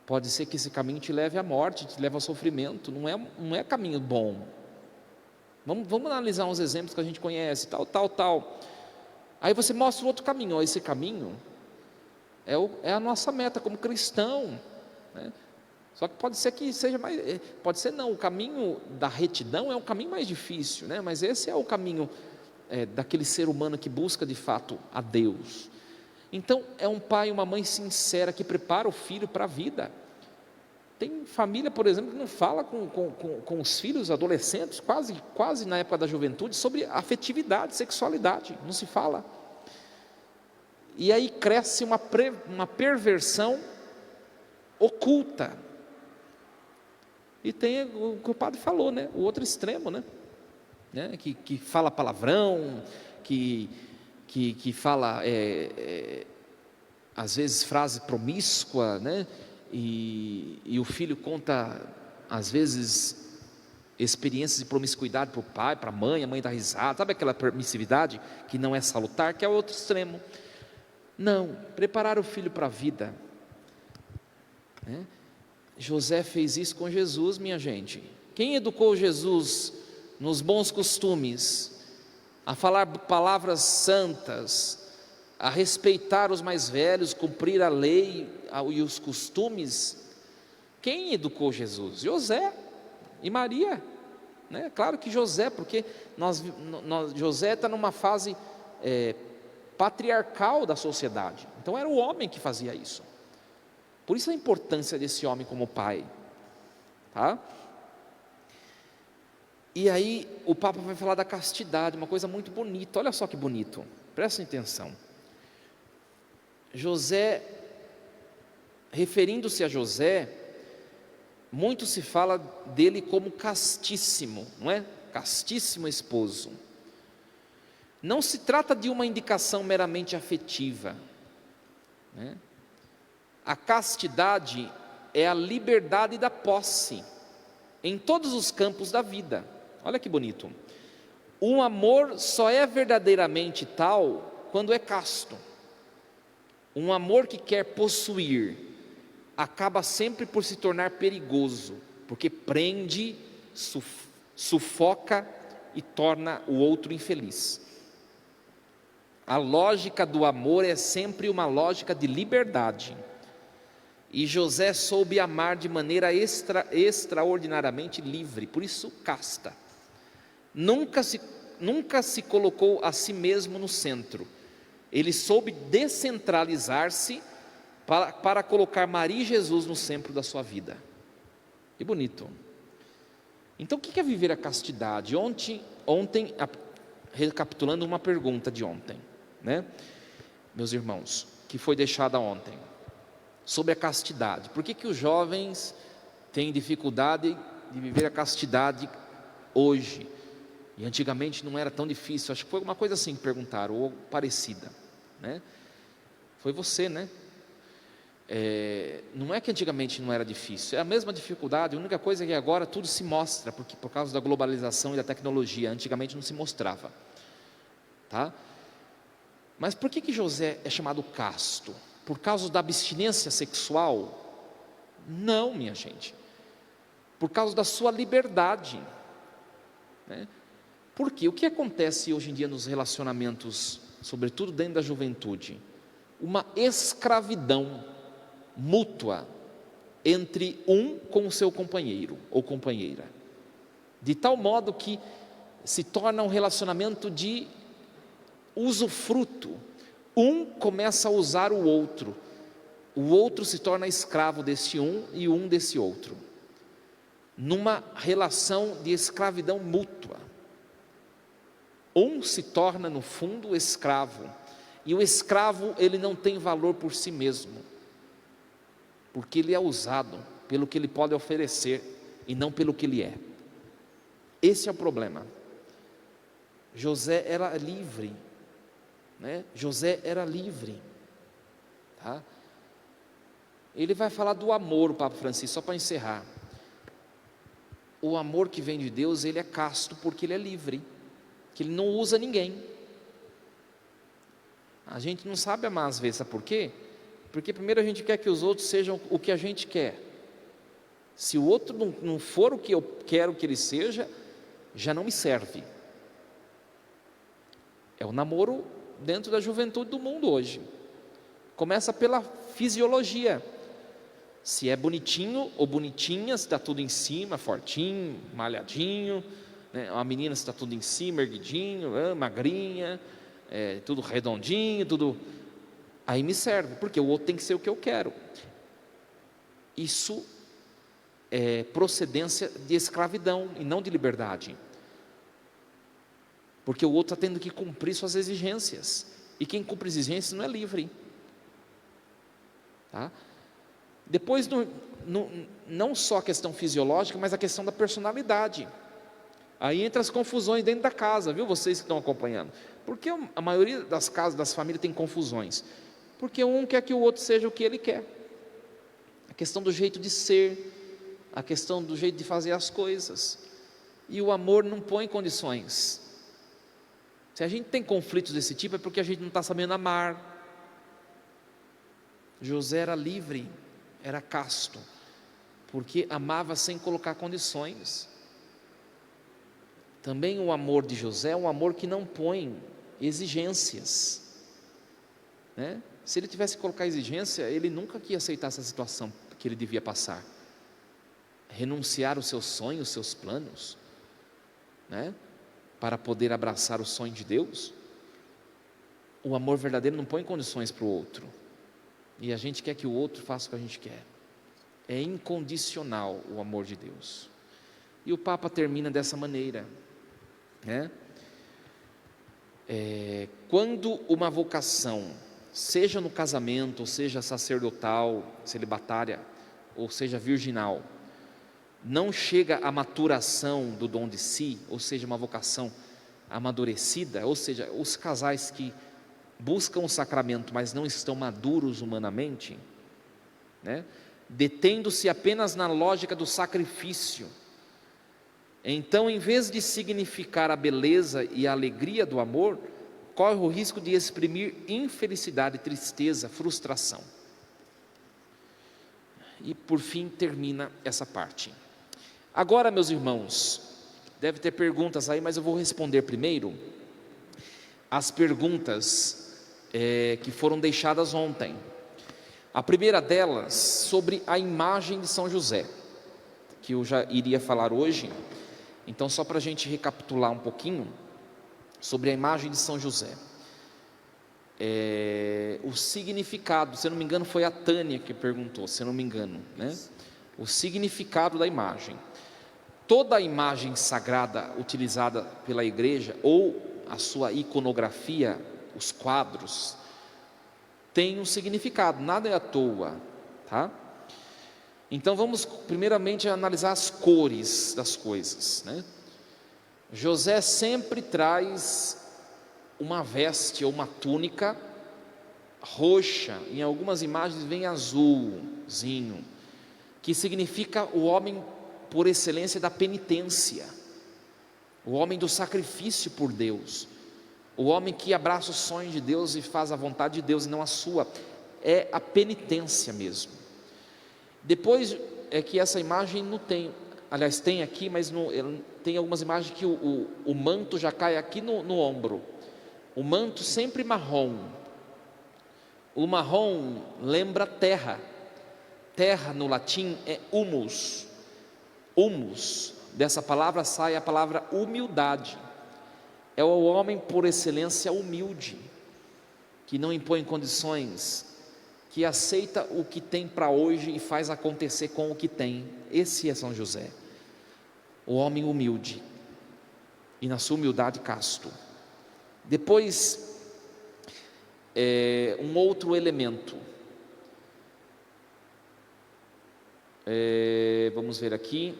pode ser que esse caminho te leve à morte, te leve ao sofrimento. Não é caminho bom. Vamos analisar uns exemplos que a gente conhece, tal. Aí você mostra o outro caminho. Esse caminho é a nossa meta como cristão, né? Só que pode ser que seja mais, pode ser não, o caminho da retidão é o caminho mais difícil, né? Mas esse é o caminho daquele ser humano que busca de fato a Deus. Então é um pai e uma mãe sincera que prepara o filho para a vida. Tem família, por exemplo, que não fala com os filhos, adolescentes, quase na época da juventude, sobre afetividade, sexualidade, não se fala. E aí cresce uma perversão oculta. E tem o que o padre falou, né? O outro extremo, né? Que fala palavrão, que fala, às vezes, frase promíscua, né? E o filho conta, às vezes, experiências de promiscuidade para o pai, para a mãe dá risada, sabe aquela permissividade que não é salutar, que é o outro extremo. Não, preparar o filho para a vida, né? José fez isso com Jesus, minha gente. Quem educou Jesus nos bons costumes, a falar palavras santas, a respeitar os mais velhos, cumprir a lei e os costumes? Quem educou Jesus? José e Maria, né? Claro que José, porque José está numa fase patriarcal da sociedade, então era o homem que fazia isso. Por isso a importância desse homem como pai, tá? E aí o Papa vai falar da castidade, uma coisa muito bonita. Olha só que bonito, prestem atenção. José, referindo-se a José, muito se fala dele como castíssimo, não é? Castíssimo esposo. Não se trata de uma indicação meramente afetiva, né? A castidade é a liberdade da posse em todos os campos da vida. Olha que bonito. Um amor só é verdadeiramente tal quando é casto. Um amor que quer possuir acaba sempre por se tornar perigoso, porque prende, sufoca e torna o outro infeliz. A lógica do amor é sempre uma lógica de liberdade. E José soube amar de maneira extraordinariamente livre, por isso casta. Nunca se colocou a si mesmo no centro. Ele soube descentralizar-se para colocar Maria e Jesus no centro da sua vida. Que bonito. Então o que é viver a castidade? Ontem, recapitulando uma pergunta de ontem, né, meus irmãos, que foi deixada ontem, sobre a castidade. Por que os jovens têm dificuldade de viver a castidade hoje? E antigamente não era tão difícil. Acho que foi uma coisa assim que perguntaram, ou parecida, né? Foi você, né? Não é que antigamente não era difícil, é a mesma dificuldade. A única coisa é que agora tudo se mostra, porque por causa da globalização e da tecnologia, antigamente não se mostrava, tá? Mas por que José é chamado casto? Por causa da abstinência sexual? Não, minha gente. Por causa da sua liberdade, né? Porque o que acontece hoje em dia nos relacionamentos, sobretudo dentro da juventude? Uma escravidão mútua entre um com o seu companheiro ou companheira, de tal modo que se torna um relacionamento de usufruto. Um começa a usar o outro se torna escravo desse um e um desse outro, numa relação de escravidão mútua. Um se torna no fundo escravo, e o escravo ele não tem valor por si mesmo, porque ele é usado pelo que ele pode oferecer e não pelo que ele é. Esse é o problema. José era livre, né? José era livre, tá? Ele vai falar do amor, o Papa Francisco, só para encerrar. O amor que vem de Deus, ele é casto porque ele é livre, que ele não usa ninguém. A gente não sabe amar às vezes, sabe por quê? Porque primeiro a gente quer que os outros sejam o que a gente quer. Se o outro não for o que eu quero que ele seja, já não me serve. É o namoro dentro da juventude do mundo hoje. Começa pela fisiologia. Se é bonitinho ou bonitinha, se está tudo em cima, fortinho, malhadinho, né? Uma menina se está tudo em cima, erguidinho, magrinha, tudo redondinho, tudo... Aí me serve, porque o outro tem que ser o que eu quero. Isso procedência de escravidão e não de liberdade, porque o outro está tendo que cumprir suas exigências, e quem cumpre exigências não é livre, tá? Depois, não só a questão fisiológica, mas a questão da personalidade. Aí entra as confusões dentro da casa, viu, vocês que estão acompanhando? Porque a maioria das casas, das famílias, tem confusões, porque um quer que o outro seja o que ele quer. A questão do jeito de ser, a questão do jeito de fazer as coisas, e o amor não põe condições. Se a gente tem conflitos desse tipo, é porque a gente não está sabendo amar. José era livre, era casto, porque amava sem colocar condições. Também o amor de José é um amor que não põe exigências, né? Se ele tivesse que colocar exigência, ele nunca ia aceitar essa situação que ele devia passar, renunciar os seus sonhos, os seus planos, né? Para poder abraçar o sonho de Deus. O amor verdadeiro não põe condições para o outro, e a gente quer que o outro faça o que a gente quer. É incondicional o amor de Deus. E o Papa termina dessa maneira, né? Quando uma vocação, seja no casamento, ou seja sacerdotal, celibatária, ou seja virginal, não chega à maturação do dom de si, ou seja, uma vocação amadurecida, ou seja, os casais que buscam o sacramento, mas não estão maduros humanamente, né? Detendo-se apenas na lógica do sacrifício, então, em vez de significar a beleza e a alegria do amor, corre o risco de exprimir infelicidade, tristeza, frustração. E por fim termina essa parte. Agora, meus irmãos, deve ter perguntas aí, mas eu vou responder primeiro as perguntas que foram deixadas ontem. A primeira delas, sobre a imagem de São José, que eu já iria falar hoje. Então, só para a gente recapitular um pouquinho sobre a imagem de São José, o significado, se eu não me engano foi a Tânia que perguntou, se eu não me engano, né? O significado da imagem. Toda a imagem sagrada utilizada pela igreja, ou a sua iconografia, os quadros, tem um significado, nada é à toa, tá? Então vamos primeiramente analisar as cores das coisas, né? José sempre traz uma veste ou uma túnica roxa, em algumas imagens vem azulzinho, que significa o homem por excelência da penitência, o homem do sacrifício por Deus, o homem que abraça os sonhos de Deus e faz a vontade de Deus e não a sua, é a penitência mesmo. Depois é que essa imagem não tem, aliás tem aqui, mas tem algumas imagens que o manto já cai aqui no ombro, o manto sempre marrom. O marrom lembra terra, terra no latim é humus, humus, dessa palavra sai a palavra humildade, é o homem por excelência humilde, que não impõe condições, que aceita o que tem para hoje e faz acontecer com o que tem. Esse é São José, o homem humilde, e na sua humildade casto. Depois, um outro elemento, vamos ver aqui,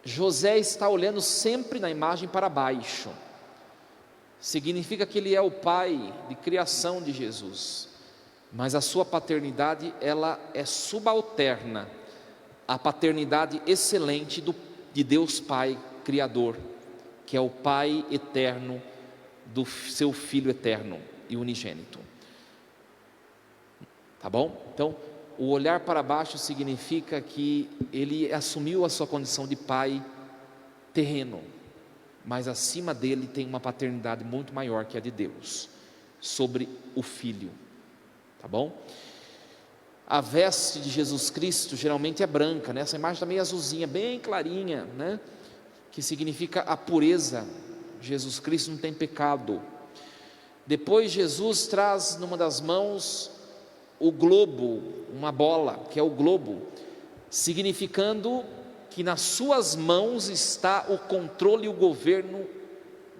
José está olhando sempre na imagem para baixo, significa que ele é o pai de criação de Jesus, mas a sua paternidade ela é subalterna à paternidade excelente de Deus Pai Criador, que é o Pai eterno do seu Filho eterno e unigênito, tá bom? Então, o olhar para baixo significa que ele assumiu a sua condição de pai terreno, mas acima dele tem uma paternidade muito maior que a de Deus, sobre o Filho, tá bom? A veste de Jesus Cristo geralmente é branca, né? Essa imagem está meio azulzinha, bem clarinha, né? Que significa a pureza. Jesus Cristo não tem pecado. Depois Jesus traz numa das mãos o globo, uma bola, que é o globo, significando que nas suas mãos está o controle e o governo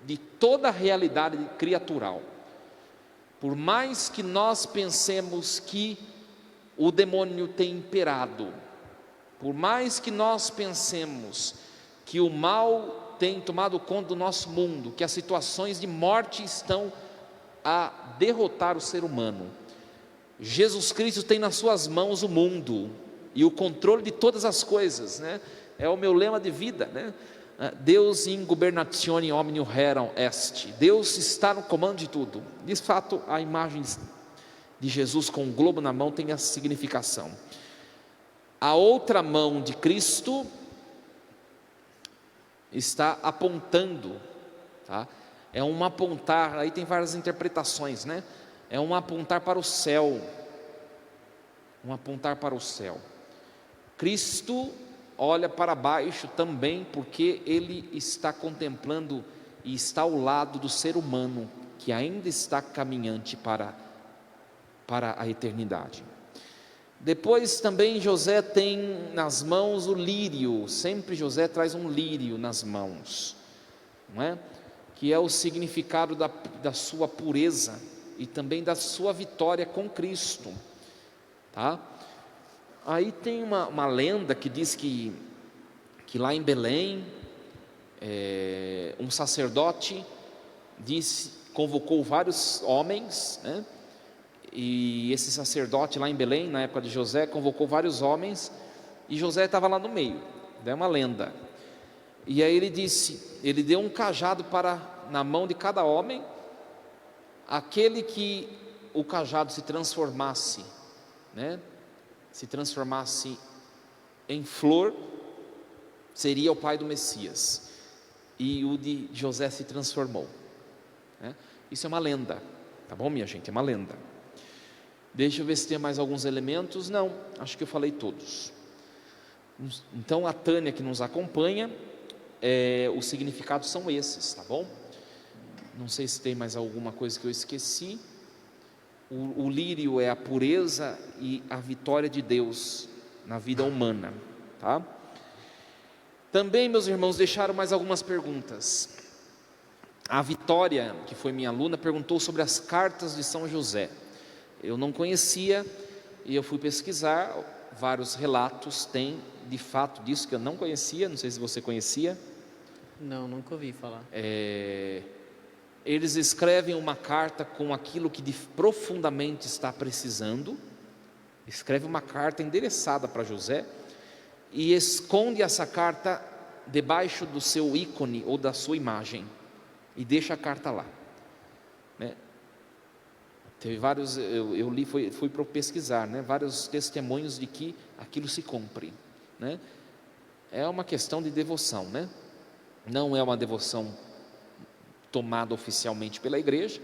de toda a realidade criatural. Por mais que nós pensemos que o demônio tem imperado, por mais que nós pensemos que o mal tem tomado conta do nosso mundo, que as situações de morte estão a derrotar o ser humano, Jesus Cristo tem nas suas mãos o mundo e o controle de todas as coisas, né? É o meu lema de vida, né? Deus in gubernatione omnium rerum est. Deus está no comando de tudo. De fato, a imagem de Jesus com o globo na mão tem essa significação. A outra mão de Cristo está apontando, tá? É um apontar, aí tem várias interpretações, né? É um apontar para o céu, um apontar para o céu. Cristo olha para baixo também, porque Ele está contemplando e está ao lado do ser humano, que ainda está caminhante para a eternidade. Depois também José tem nas mãos o lírio, sempre José traz um lírio nas mãos, não é? Que é o significado da sua pureza e também da sua vitória com Cristo, tá? Aí tem uma lenda que diz que lá em Belém, um sacerdote convocou vários homens, né? E esse sacerdote lá em Belém, na época de José, convocou vários homens, e José estava lá no meio, é uma lenda. E aí ele deu um cajado na mão de cada homem, aquele que o cajado se transformasse, né? Se transformasse em flor, seria o pai do Messias, e o de José se transformou, né? Isso é uma lenda, tá bom, minha gente? É uma lenda. Deixa eu ver se tem mais alguns elementos. Não, acho que eu falei todos. Então a Tânia que nos acompanha, os significados são esses, tá bom? Não sei se tem mais alguma coisa que eu esqueci. O lírio é a pureza e a vitória de Deus na vida humana, tá? Também, meus irmãos, deixaram mais algumas perguntas. A Vitória, que foi minha aluna, perguntou sobre as cartas de São José. Eu não conhecia e eu fui pesquisar, vários relatos tem de fato disso que eu não conhecia, não sei se você conhecia. Não, nunca ouvi falar. Eles escrevem uma carta com aquilo que profundamente está precisando, escreve uma carta endereçada para José e esconde essa carta debaixo do seu ícone ou da sua imagem e deixa a carta lá, né? Teve vários, eu li, fui para pesquisar, né? Vários testemunhos de que aquilo se cumpre, né? É uma questão de devoção, né? Não é uma devoção tomada oficialmente pela igreja,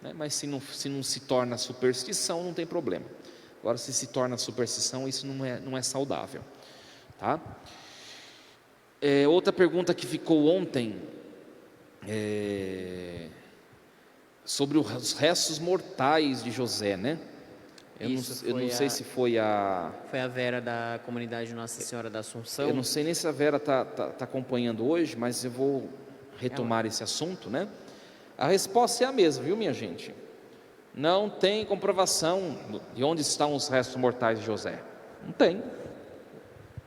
né? Mas se não se torna superstição, não tem problema. Agora, se se torna superstição, isso não é saudável, tá? Outra pergunta que ficou ontem, sobre os restos mortais de José, né? Eu não sei se foi a... Foi a Vera da comunidade Nossa Senhora da Assunção. Eu não sei nem se a Vera está acompanhando hoje, mas eu vou retomar esse assunto, né? A resposta é a mesma, viu, minha gente? Não tem comprovação de onde estão os restos mortais de José. Não tem,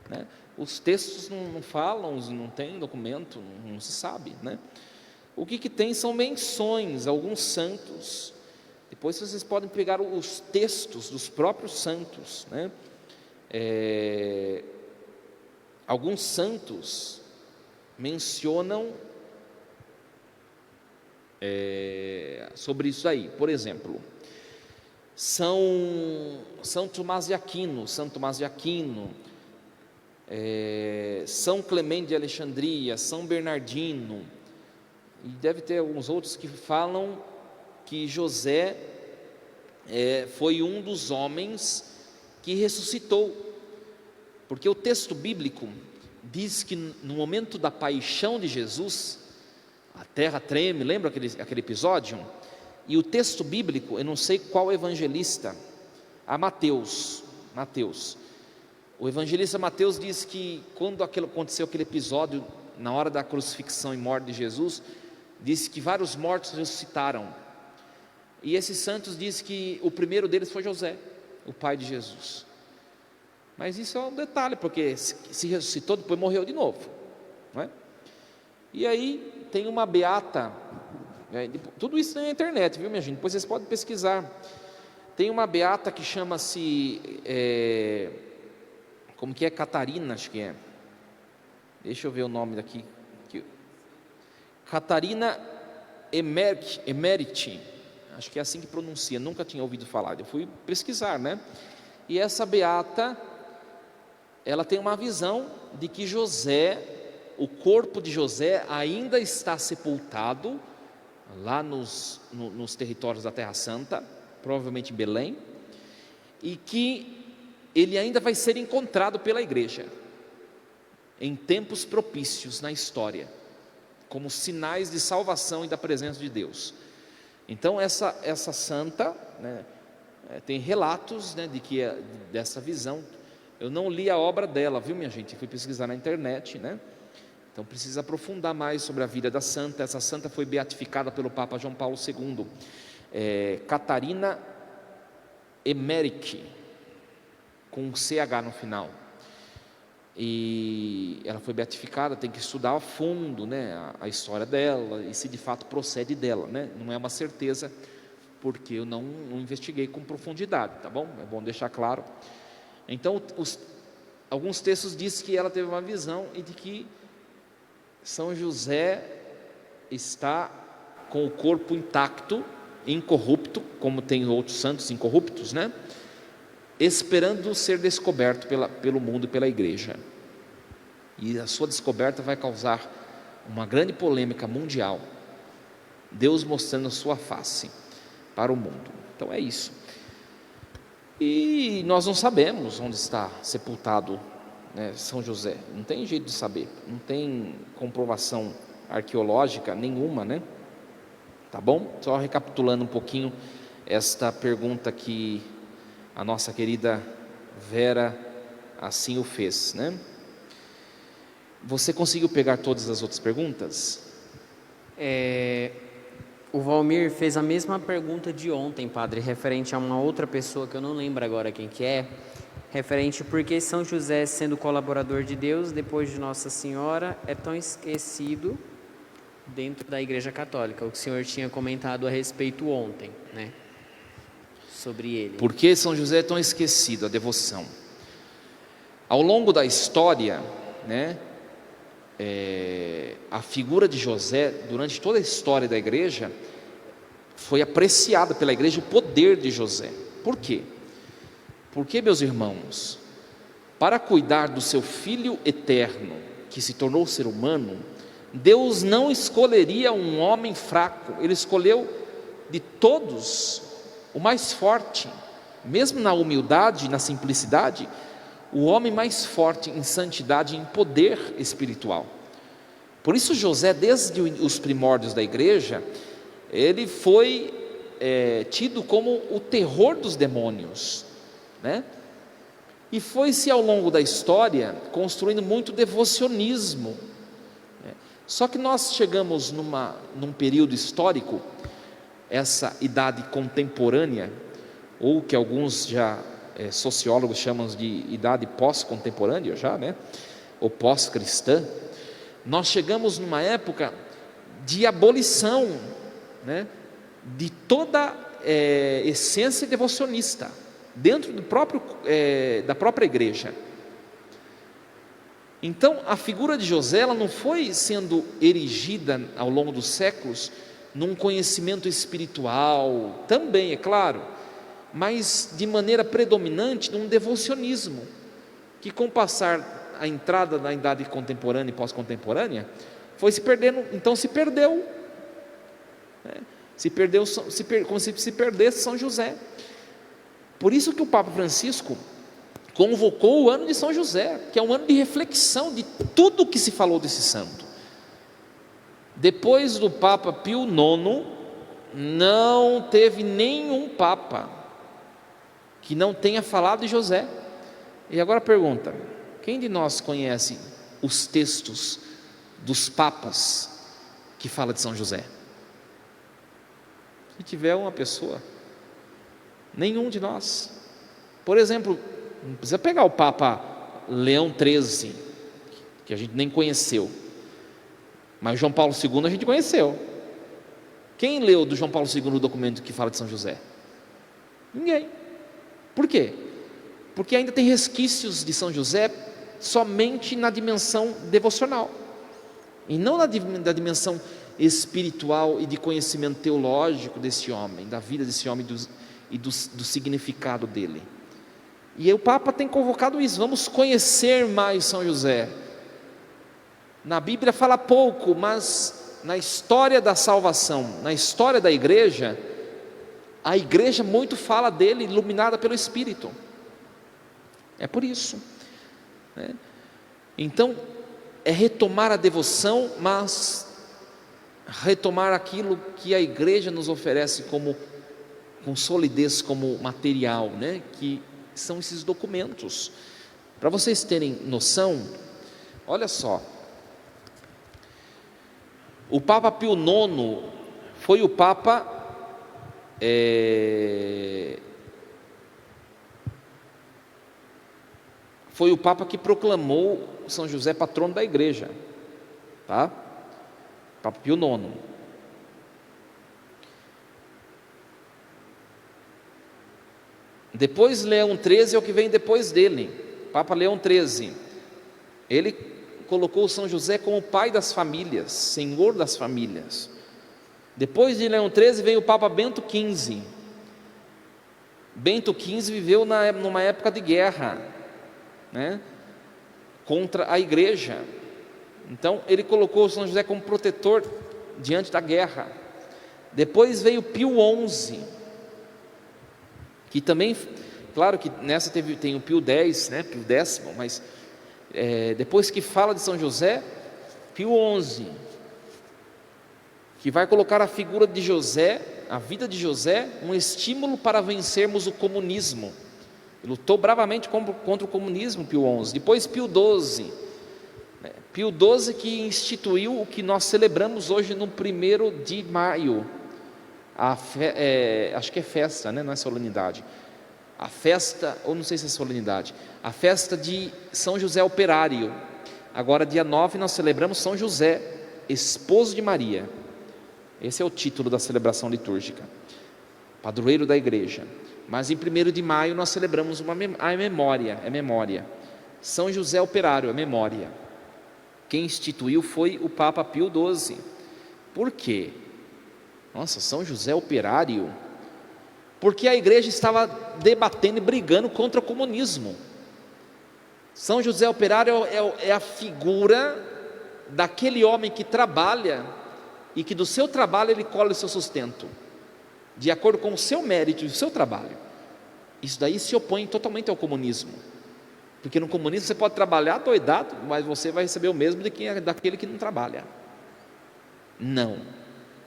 né? Os textos não falam, não tem documento, não se sabe, né? O que tem são menções, alguns santos. Depois vocês podem pegar os textos dos próprios santos, né? Alguns santos mencionam sobre isso aí. Por exemplo, São Tomás de Aquino, São Clemente de Alexandria, São Bernardino, e deve ter alguns outros que falam que José foi um dos homens que ressuscitou, porque o texto bíblico diz que no momento da paixão de Jesus, a terra treme, lembra aquele episódio? E o texto bíblico, eu não sei qual evangelista, Mateus, O evangelista Mateus diz que quando aconteceu aquele episódio, na hora da crucifixão e morte de Jesus, disse que vários mortos ressuscitaram. E esses santos dizem que o primeiro deles foi José, o pai de Jesus. Mas isso é um detalhe, porque se ressuscitou, depois morreu de novo, não é? E aí tem uma beata, tudo isso tem na internet, viu, minha gente? Depois vocês podem pesquisar. Tem uma beata que chama-se, como que é? Catarina, acho que é. Deixa eu ver o nome daqui. Catarina Emeriti, acho que é assim que pronuncia, nunca tinha ouvido falar. Eu fui pesquisar, né? E essa beata, ela tem uma visão de que José, o corpo de José ainda está sepultado lá nos territórios da Terra Santa, provavelmente em Belém, e que ele ainda vai ser encontrado pela igreja em tempos propícios na história, como sinais de salvação e da presença de Deus. Então essa santa, né, tem relatos, né, dessa visão. Eu não li a obra dela, viu, minha gente? Fui pesquisar na internet, né? Então precisa aprofundar mais sobre a vida da santa. Essa santa foi beatificada pelo Papa João Paulo II, Catarina Emeriti, com um CH no final. E ela foi beatificada, tem que estudar a fundo, né, a história dela, e se de fato procede dela, né? Não é uma certeza, porque eu não investiguei com profundidade, tá bom? É bom deixar claro. Então, alguns textos dizem que ela teve uma visão e de que São José está com o corpo intacto, incorrupto, como tem outros santos incorruptos, né? Esperando ser descoberto pelo mundo e pela igreja. E a sua descoberta vai causar uma grande polêmica mundial, Deus mostrando a sua face para o mundo. Então é isso. E nós não sabemos onde está sepultado, né, São José. Não tem jeito de saber, não tem comprovação arqueológica nenhuma, né? Tá bom? Só recapitulando um pouquinho esta pergunta que a nossa querida Vera assim o fez, né? Você conseguiu pegar todas as outras perguntas? O Valmir fez a mesma pergunta de ontem, padre, referente a uma outra pessoa que eu não lembro agora quem que é, referente por que São José, sendo colaborador de Deus, depois de Nossa Senhora, é tão esquecido dentro da Igreja Católica, o que o senhor tinha comentado a respeito ontem, né, sobre ele. Por que São José é tão esquecido, a devoção? Ao longo da história, né, a figura de José, durante toda a história da igreja, foi apreciada pela igreja, o poder de José. Por quê? Porque, meus irmãos, para cuidar do seu Filho eterno, que se tornou ser humano, Deus não escolheria um homem fraco, Ele escolheu de todos o mais forte, mesmo na humildade, na simplicidade, o homem mais forte em santidade e em poder espiritual. Por isso José, desde os primórdios da igreja, ele foi tido como o terror dos demônios, né? E foi-se ao longo da história construindo muito devocionismo, né? Só que nós chegamos num período histórico, essa idade contemporânea, ou que alguns sociólogos chamam de idade pós-contemporânea já, né? Ou pós-cristã. Nós chegamos numa época de abolição, né, de toda essência devocionista dentro da própria igreja. Então a figura de José, ela não foi sendo erigida ao longo dos séculos num conhecimento espiritual, também é claro, mas de maneira predominante num devocionismo, que com o passar a entrada na idade contemporânea e pós-contemporânea, foi se perdendo. Então se perdeu, né? Como se perdesse São José. Por isso que o Papa Francisco convocou o ano de São José, que é um ano de reflexão de tudo o que se falou desse santo. Depois do Papa Pio IX, não teve nenhum Papa que não tenha falado de José. E agora a pergunta: quem de nós conhece os textos dos papas que fala de São José? Se tiver uma pessoa, nenhum de nós. Por exemplo, não precisa pegar o Papa Leão XIII, que a gente nem conheceu, mas João Paulo II a gente conheceu. Quem leu do João Paulo II o documento que fala de São José? Ninguém. Por quê? Porque ainda tem resquícios de São José somente na dimensão devocional, e não na dimensão espiritual e de conhecimento teológico desse homem, da vida desse homem e do significado dele. E aí o Papa tem convocado isso: vamos conhecer mais São José. Na Bíblia fala pouco, mas na história da salvação, na história da igreja, a igreja muito fala dele, iluminada pelo Espírito. É por isso, né? Então, é retomar a devoção, mas retomar aquilo que a igreja nos oferece com solidez, como material, né? Que são esses documentos. Para vocês terem noção, olha só, o Papa Pio IX foi o Papa que proclamou São José patrono da igreja, tá? Papa Pio IX. Depois Leão XIII é o que vem depois dele, Papa Leão XIII. Ele colocou São José como pai das famílias, senhor das famílias. Depois de Leão XIII veio o Papa Bento XV. Bento XV viveu numa época de guerra, né, contra a igreja. Então ele colocou São José como protetor diante da guerra. Depois veio Pio XI, que também, claro que nessa tem o Pio X, né, Pio X, mas depois que fala de São José, Pio XI, que vai colocar a figura de José, a vida de José, um estímulo para vencermos o comunismo. Ele lutou bravamente contra o comunismo, Pio XI. Depois Pio XII, Pio XII que instituiu o que nós celebramos hoje no 1º de maio, acho que é festa, né? Não é solenidade, a festa, ou não sei se é solenidade, a festa de São José Operário. Agora dia 9 nós celebramos São José, esposo de Maria. Esse é o título da celebração litúrgica, padroeiro da igreja. Mas em 1º de maio nós celebramos a memória, São José Operário, a memória. Quem instituiu foi o Papa Pio XII. Por quê? Nossa, São José Operário? Porque a igreja estava debatendo e brigando contra o comunismo. São José Operário é a figura daquele homem que trabalha e que do seu trabalho ele colhe o seu sustento, de acordo com o seu mérito e o seu trabalho. Isso daí se opõe totalmente ao comunismo, porque no comunismo você pode trabalhar doidado, mas você vai receber o mesmo daquele que não trabalha. Não,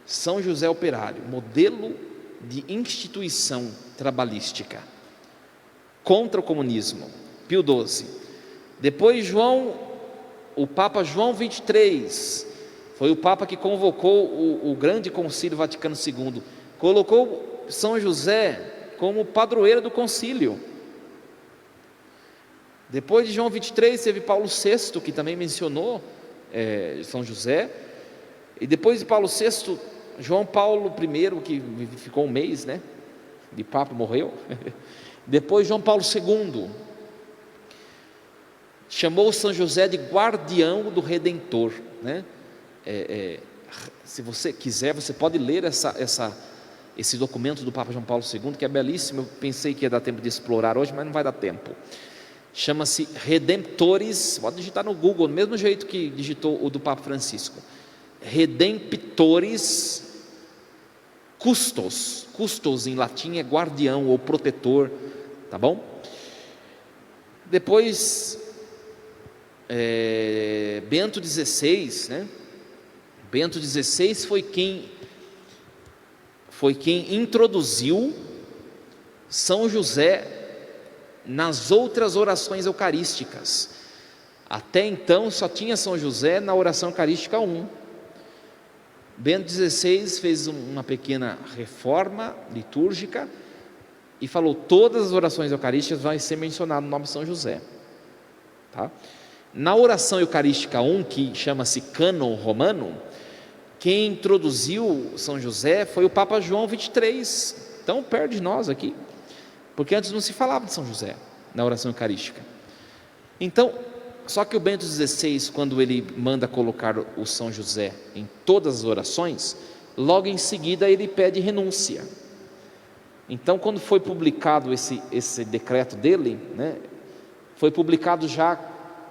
São José Operário, modelo de instituição trabalhística, contra o comunismo, Pio XII. Depois o Papa João XXIII, foi o Papa que convocou o grande concílio Vaticano II, colocou São José como padroeiro do concílio. Depois de João XXIII teve Paulo VI, que também mencionou São José. E depois de Paulo VI, João Paulo I, que ficou um mês, né, de Papa, morreu. Depois João Paulo II chamou São José de guardião do Redentor, né? Se você quiser, você pode ler esse documento do Papa João Paulo II, que é belíssimo. Eu pensei que ia dar tempo de explorar hoje, mas não vai dar tempo. Chama-se Redemptoris, pode digitar no Google, do mesmo jeito que digitou o do Papa Francisco, Redemptoris Custos. Custos em latim é guardião ou protetor, tá bom? Depois Bento XVI, né? Bento XVI foi quem introduziu São José nas outras orações eucarísticas. Até então só tinha São José na oração eucarística 1. Bento XVI fez uma pequena reforma litúrgica e falou: todas as orações eucarísticas vão ser mencionadas o nome de São José, tá? Na oração eucarística 1, que chama-se Cânon Romano, quem introduziu São José foi o Papa João XXIII, tão perto de nós aqui, porque antes não se falava de São José na oração eucarística. Então, só que o Bento XVI, quando ele manda colocar o São José em todas as orações, logo em seguida ele pede renúncia. Então, quando foi publicado esse decreto dele, né, foi publicado já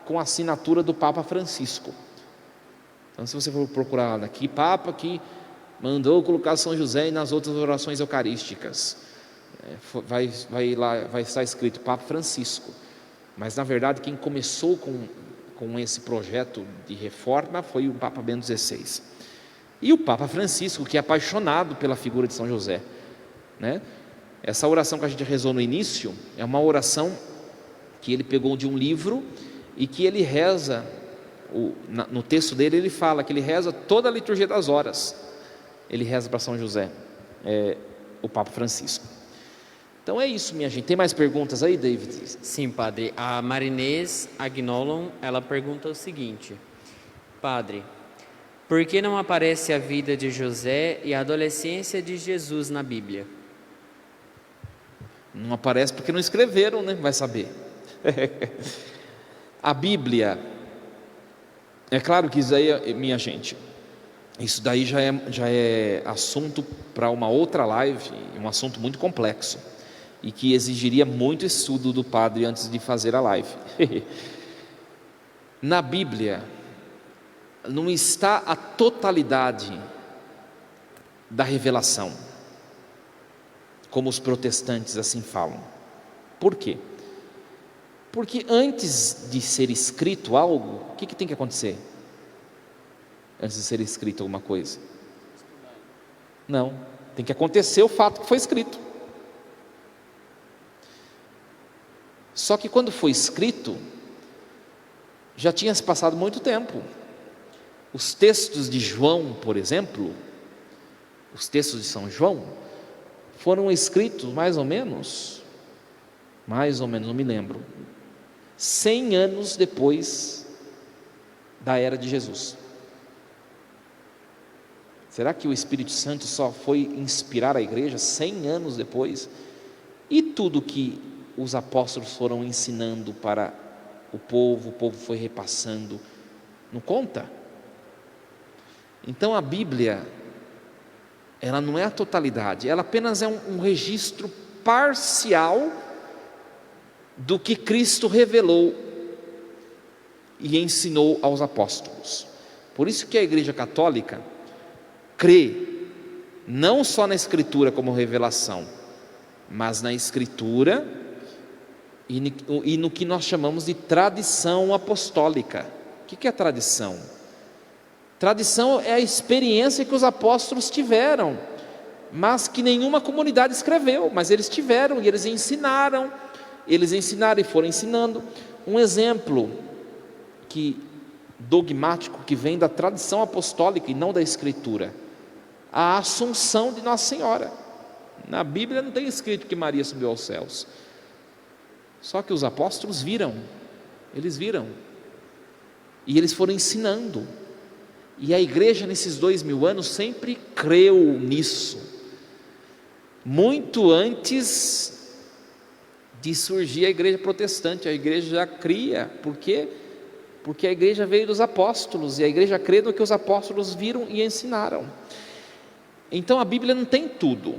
com a assinatura do Papa Francisco. Então, se você for procurar aqui, Papa que mandou colocar São José nas outras orações eucarísticas, vai estar escrito Papa Francisco. Mas na verdade quem começou com esse projeto de reforma foi o Papa Bento XVI. E o Papa Francisco, que é apaixonado pela figura de São José, né? Essa oração que a gente rezou no início é uma oração que ele pegou de um livro e que ele reza, no texto dele ele fala que ele reza toda a liturgia das horas, ele reza para São José, o Papa Francisco. Então é isso, minha gente. Tem mais perguntas aí, David? Sim, padre. A Marinês Agnolon, ela pergunta o seguinte: padre, por que não aparece a vida de José e a adolescência de Jesus na Bíblia? Não aparece porque não escreveram, né? Vai saber. A Bíblia, é claro que isso daí, minha gente, isso daí já é assunto para uma outra live, um assunto muito complexo e que exigiria muito estudo do padre antes de fazer a live. Na Bíblia não está a totalidade da revelação, como os protestantes assim falam. Por quê? Porque antes de ser escrito algo, o que tem que acontecer? Antes de ser escrito alguma coisa? Não, tem que acontecer o fato que foi escrito. Só que quando foi escrito, já tinha se passado muito tempo. Os textos de João, por exemplo, os textos de São João, foram escritos mais ou menos, não me lembro, 100 anos depois da era de Jesus. Será que o Espírito Santo só foi inspirar a igreja 100 anos depois? E tudo que os apóstolos foram ensinando para o povo foi repassando, não conta? Então a Bíblia, ela não é a totalidade, ela apenas é um registro parcial do que Cristo revelou e ensinou aos apóstolos. Por isso que a Igreja Católica crê não só na Escritura como revelação, mas na Escritura e no que nós chamamos de tradição apostólica. O que é tradição? Tradição é a experiência que os apóstolos tiveram, mas que nenhuma comunidade escreveu, mas eles tiveram e eles ensinaram e foram ensinando. Um exemplo dogmático que vem da tradição apostólica e não da Escritura: a Assunção de Nossa Senhora. Na Bíblia não tem escrito que Maria subiu aos céus, só que os apóstolos viram, eles viram, e eles foram ensinando, e a igreja nesses 2000 anos sempre creu nisso, muito antes de surgir a igreja protestante. A igreja já cria, porque a igreja veio dos apóstolos, e a igreja crê no que os apóstolos viram e ensinaram. Então a Bíblia não tem tudo,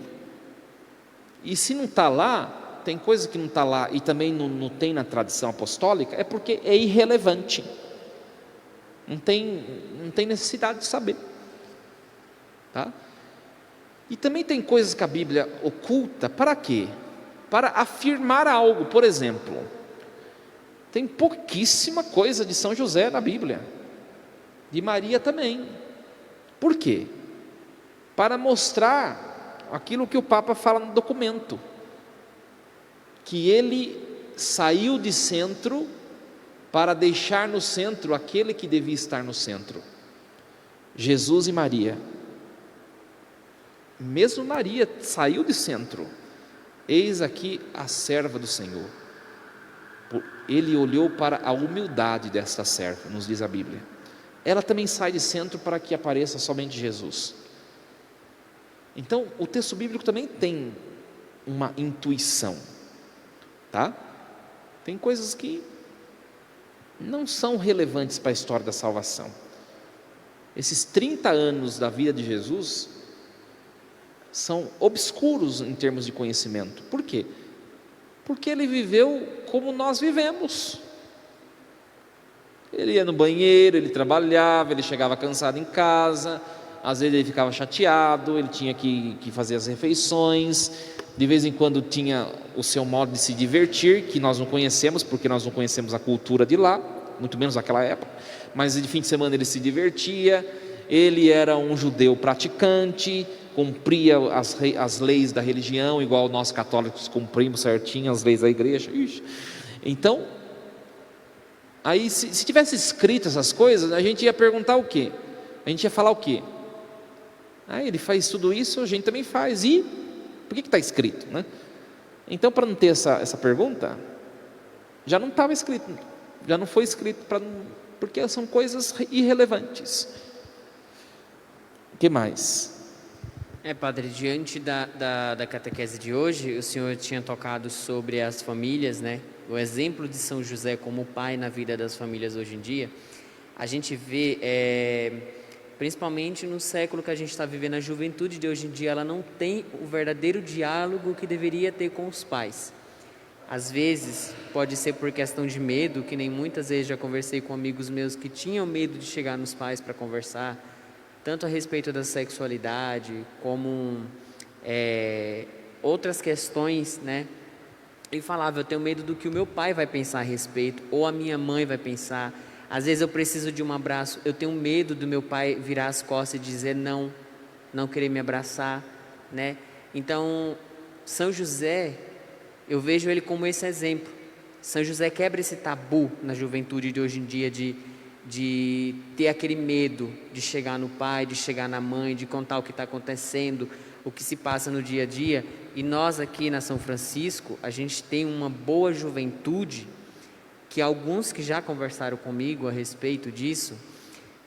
e se não está lá, tem coisa que não está lá e também não tem na tradição apostólica, é porque é irrelevante, não tem necessidade de saber, tá? E também tem coisas que a Bíblia oculta, para quê? Para afirmar algo. Por exemplo, tem pouquíssima coisa de São José na Bíblia, de Maria também. Por quê? Para mostrar aquilo que o Papa fala no documento, que ele saiu de centro para deixar no centro aquele que devia estar no centro, Jesus e Maria. Mesmo Maria saiu de centro. Eis aqui a serva do Senhor. Ele olhou para a humildade desta serva, nos diz a Bíblia. Ela também sai de centro para que apareça somente Jesus. Então, o texto bíblico também tem uma intuição, tá? Tem coisas que não são relevantes para a história da salvação. Esses 30 anos da vida de Jesus são obscuros em termos de conhecimento. Por quê? Porque ele viveu como nós vivemos. Ele ia no banheiro, ele trabalhava, ele chegava cansado em casa, às vezes ele ficava chateado, ele tinha que fazer as refeições, de vez em quando tinha o seu modo de se divertir, que nós não conhecemos, porque nós não conhecemos a cultura de lá, muito menos naquela época, mas de fim de semana ele se divertia. Ele era um judeu praticante, cumpria as leis da religião, igual nós católicos cumprimos certinho as leis da igreja. Então, aí se tivesse escrito essas coisas, a gente ia perguntar o quê? A gente ia falar o quê? Ele faz tudo isso, a gente também faz. E por que está escrito, né? Então, para não ter essa pergunta, já não estava escrito, já não foi escrito, porque são coisas irrelevantes. O que mais? Padre, diante da catequese de hoje, o senhor tinha tocado sobre as famílias, né? O exemplo de São José como pai na vida das famílias hoje em dia. A gente vê, principalmente no século que a gente está vivendo, a juventude de hoje em dia, ela não tem o verdadeiro diálogo que deveria ter com os pais. Às vezes, pode ser por questão de medo, que nem muitas vezes já conversei com amigos meus que tinham medo de chegar nos pais para conversar, tanto a respeito da sexualidade, como outras questões, né? Ele falava, eu tenho medo do que o meu pai vai pensar a respeito, ou a minha mãe vai pensar. Às vezes eu preciso de um abraço, eu tenho medo do meu pai virar as costas e dizer não querer me abraçar, né? Então, São José, eu vejo ele como esse exemplo. São José quebra esse tabu na juventude de hoje em dia de ter aquele medo de chegar no pai, de chegar na mãe, de contar o que está acontecendo, o que se passa no dia a dia. E nós aqui na São Francisco, a gente tem uma boa juventude, que alguns que já conversaram comigo a respeito disso,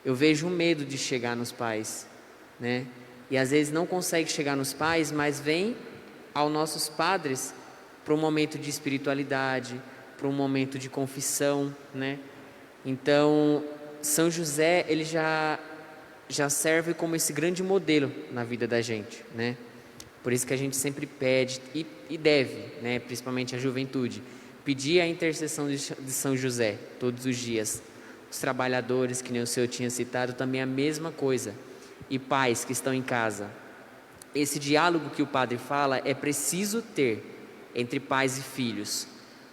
eu vejo um medo de chegar nos pais, né? E às vezes não consegue chegar nos pais, mas vem aos nossos padres para um momento de espiritualidade, para um momento de confissão, né? Então, São José, ele já serve como esse grande modelo na vida da gente, né? Por isso que a gente sempre pede e deve, né, principalmente a juventude, pedir a intercessão de São José todos os dias. Os trabalhadores, que nem o senhor tinha citado, também a mesma coisa. E pais que estão em casa. Esse diálogo que o padre fala é preciso ter entre pais e filhos.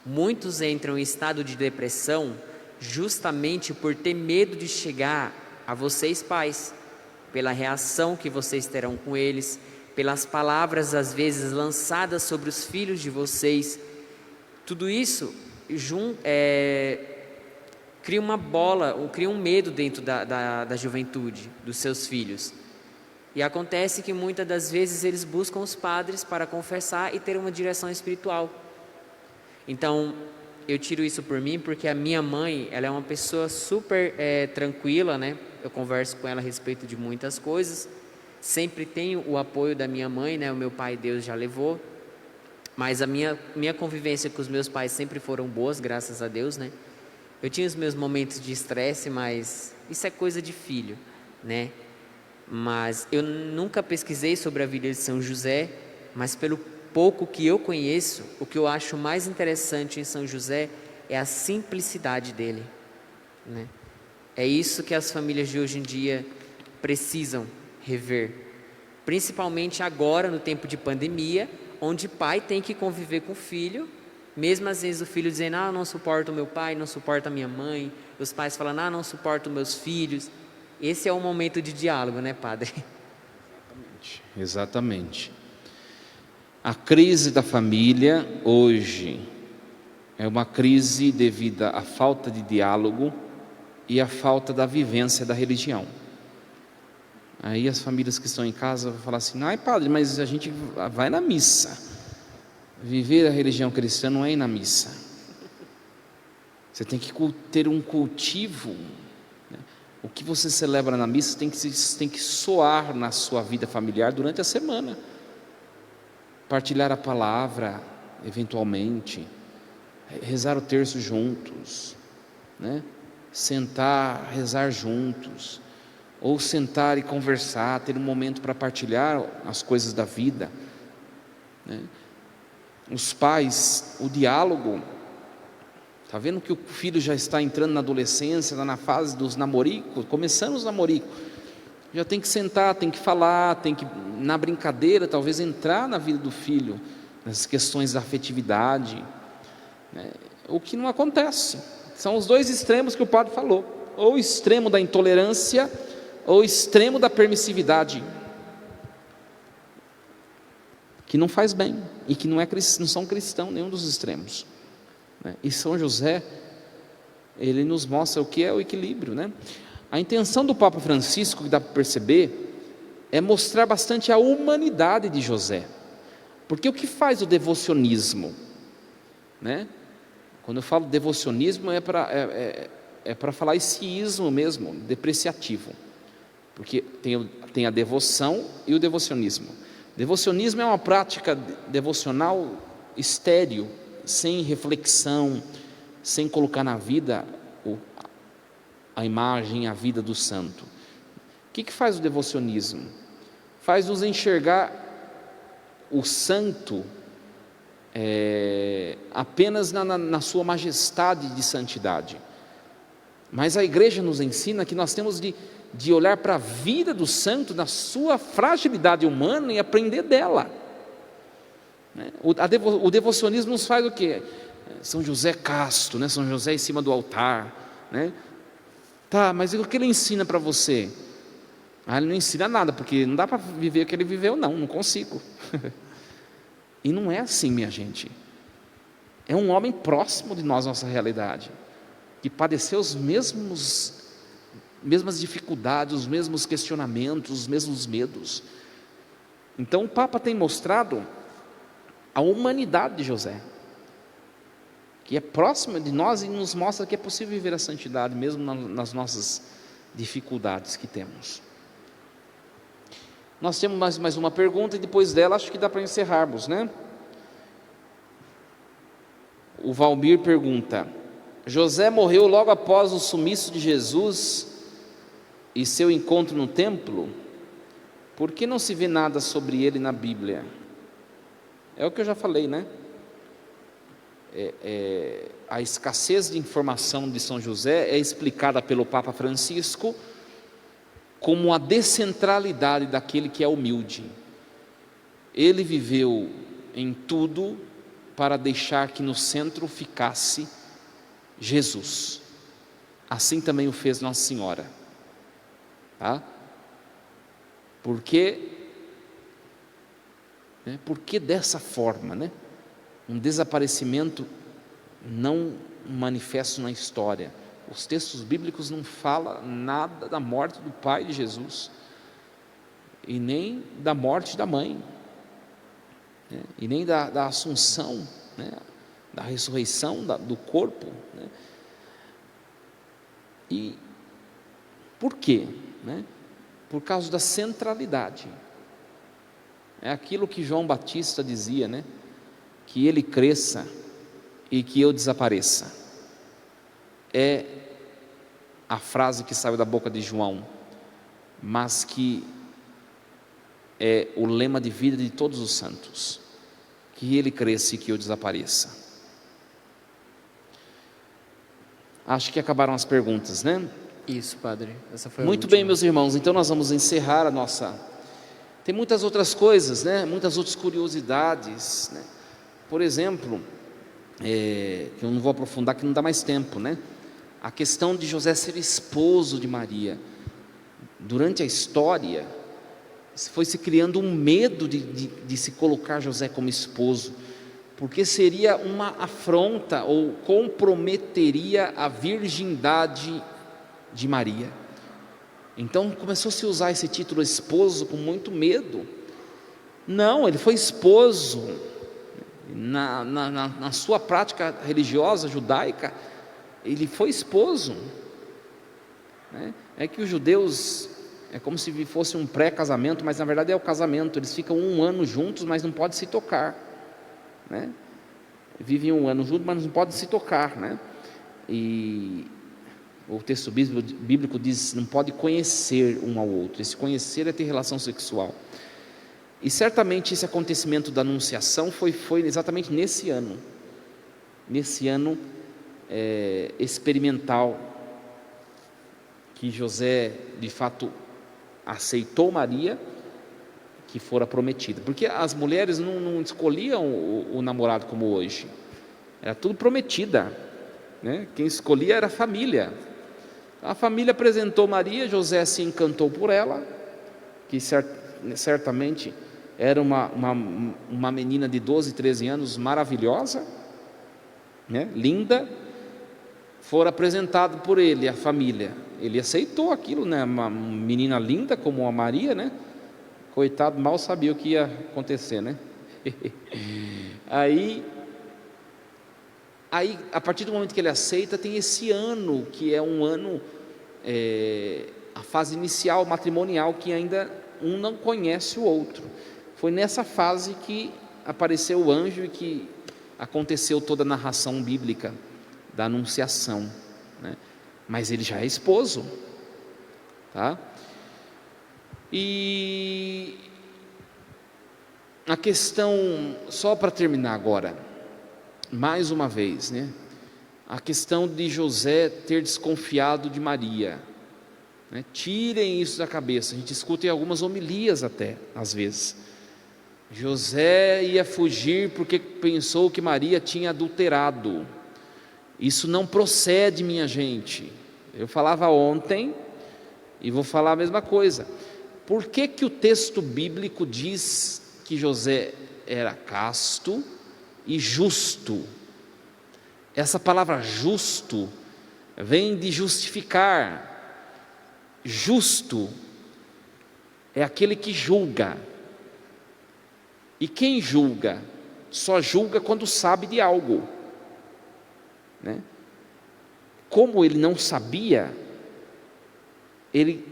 Muitos entram em estado de depressão justamente por ter medo de chegar a vocês pais, pela reação que vocês terão com eles, pelas palavras às vezes lançadas sobre os filhos de vocês. Tudo isso cria uma bola, cria um medo dentro da juventude, dos seus filhos. E acontece que muitas das vezes eles buscam os padres para confessar e ter uma direção espiritual. Então, eu tiro isso por mim porque a minha mãe, ela é uma pessoa super tranquila, né? Eu converso com ela a respeito de muitas coisas. Sempre tenho o apoio da minha mãe, né? O meu pai, Deus já levou. Mas a minha convivência com os meus pais sempre foram boas, graças a Deus, né? Eu tinha os meus momentos de estresse, mas isso é coisa de filho, né? Mas eu nunca pesquisei sobre a vida de São José, mas pelo pouco que eu conheço, o que eu acho mais interessante em São José é a simplicidade dele, né? É isso que as famílias de hoje em dia precisam rever, principalmente agora no tempo de pandemia, onde pai tem que conviver com o filho, mesmo às vezes o filho dizendo, eu não suporto o meu pai, não suporto a minha mãe, os pais falando, não suporto meus filhos. Esse é o momento de diálogo, né, padre? Exatamente. A crise da família hoje É uma crise devido à falta de diálogo e à falta da vivência da religião. Aí as famílias que estão em casa vão falar assim: ai padre, mas a gente vai na missa. Viver a religião cristã não é ir na missa. Você tem que ter um cultivo, né? O que você celebra na missa tem que soar na sua vida familiar durante a semana. Partilhar a palavra, eventualmente, rezar o terço juntos, né? Sentar, rezar juntos, ou sentar e conversar, ter um momento para partilhar as coisas da vida, né? Os pais, o diálogo. Está vendo que o filho já está entrando na adolescência, está na fase dos namoricos, começando os namoricos, já tem que sentar, tem que falar, tem que, na brincadeira, talvez entrar na vida do filho, nas questões da afetividade, né? O que não acontece. São os dois extremos que o padre falou: ou o extremo da intolerância, ou o extremo da permissividade, que não faz bem, e que não são cristãos, nenhum dos extremos, né? E São José, ele nos mostra o que é o equilíbrio, né? A intenção do Papa Francisco, que dá para perceber, é mostrar bastante a humanidade de José. Porque o que faz o devocionismo, né? Quando eu falo devocionismo é para falar esse ismo mesmo, depreciativo. Porque tem a devoção e o devocionismo. Devocionismo é uma prática devocional estéril, sem reflexão, sem colocar na vida a imagem, a vida do santo. O que faz o devocionismo? Faz nos enxergar o santo apenas na sua majestade de santidade. Mas a igreja nos ensina que nós temos de olhar para a vida do santo na sua fragilidade humana e aprender dela, né? O devocionismo nos faz o quê? São José casto, né? São José em cima do altar, né? Tá, mas o que ele ensina para você? Ele não ensina nada, porque não dá para viver o que ele viveu, não consigo. E não é assim, minha gente. É um homem próximo de nós, nossa realidade, que padeceu as mesmas dificuldades, os mesmos questionamentos, os mesmos medos. Então o Papa tem mostrado a humanidade de José, que é próxima de nós e nos mostra que é possível viver a santidade mesmo nas nossas dificuldades que temos. Nós temos mais uma pergunta e depois dela acho que dá para encerrarmos, né? O Valmir pergunta: José morreu logo após o sumiço de Jesus e seu encontro no templo? Por que não se vê nada sobre ele na Bíblia? É o que eu já falei, né? A escassez de informação de São José é explicada pelo Papa Francisco como a descentralidade daquele que é humilde. Ele viveu em tudo para deixar que no centro ficasse Jesus. Assim também o fez Nossa Senhora, tá? Por que dessa forma, né? Um desaparecimento não manifesto na história. Os textos bíblicos não falam nada da morte do pai de Jesus, e nem da morte da mãe, né? E nem da assunção, né? Da ressurreição do corpo, né? E por quê? Né? Por causa da centralidade. É aquilo que João Batista dizia, né? Que ele cresça e que eu desapareça. É a frase que saiu da boca de João, mas que é o lema de vida de todos os santos: que ele cresça e que eu desapareça. Acho que acabaram as perguntas, né? Isso, padre. Essa foi Muito bem, meus irmãos, então nós vamos encerrar a nossa... Tem muitas outras coisas, né? Muitas outras curiosidades, né? Por exemplo, que eu não vou aprofundar, que não dá mais tempo, né? A questão de José ser esposo de Maria. Durante a história, foi se criando um medo de se colocar José como esposo, porque seria uma afronta ou comprometeria a virgindade de Maria. Então começou a se usar esse título esposo com muito medo. Não, ele foi esposo. Na sua prática religiosa judaica, ele foi esposo, né? É que os judeus, é como se fosse um pré-casamento, mas na verdade é o casamento. Eles ficam 1 ano juntos, mas não podem se tocar, né? Vivem 1 ano juntos, mas não podem se tocar, né? E o texto bíblico diz: não pode conhecer um ao outro. Esse conhecer é ter relação sexual. E certamente esse acontecimento da anunciação foi exatamente nesse ano experimental, que José de fato aceitou Maria, que fora prometida, porque as mulheres não escolhiam o namorado como hoje, era tudo prometida, né? Quem escolhia era a família. A família apresentou Maria, José se encantou por ela, que certamente era uma menina de 12, 13 anos, maravilhosa, né? Linda. Fora apresentado por ele, a família, ele aceitou aquilo, né? Uma menina linda como a Maria, né? Coitado, mal sabia o que ia acontecer, né? Aí, a partir do momento que ele aceita, tem esse ano, que é um ano, a fase inicial matrimonial, que ainda um não conhece o outro. Foi nessa fase que apareceu o anjo e que aconteceu toda a narração bíblica da anunciação, né? Mas ele já é esposo, tá? E a questão, só para terminar agora, mais uma vez, né? A questão de José ter desconfiado de Maria, né? Tirem isso da cabeça. A gente escuta em algumas homilias até, às vezes. José ia fugir porque pensou que Maria tinha adulterado. Isso não procede, minha gente. Eu falava ontem e vou falar a mesma coisa. Por que o texto bíblico diz que José era casto e justo? Essa palavra justo vem de justificar. Justo é aquele que julga. E quem julga? Só julga quando sabe de algo, né? Como ele não sabia, ele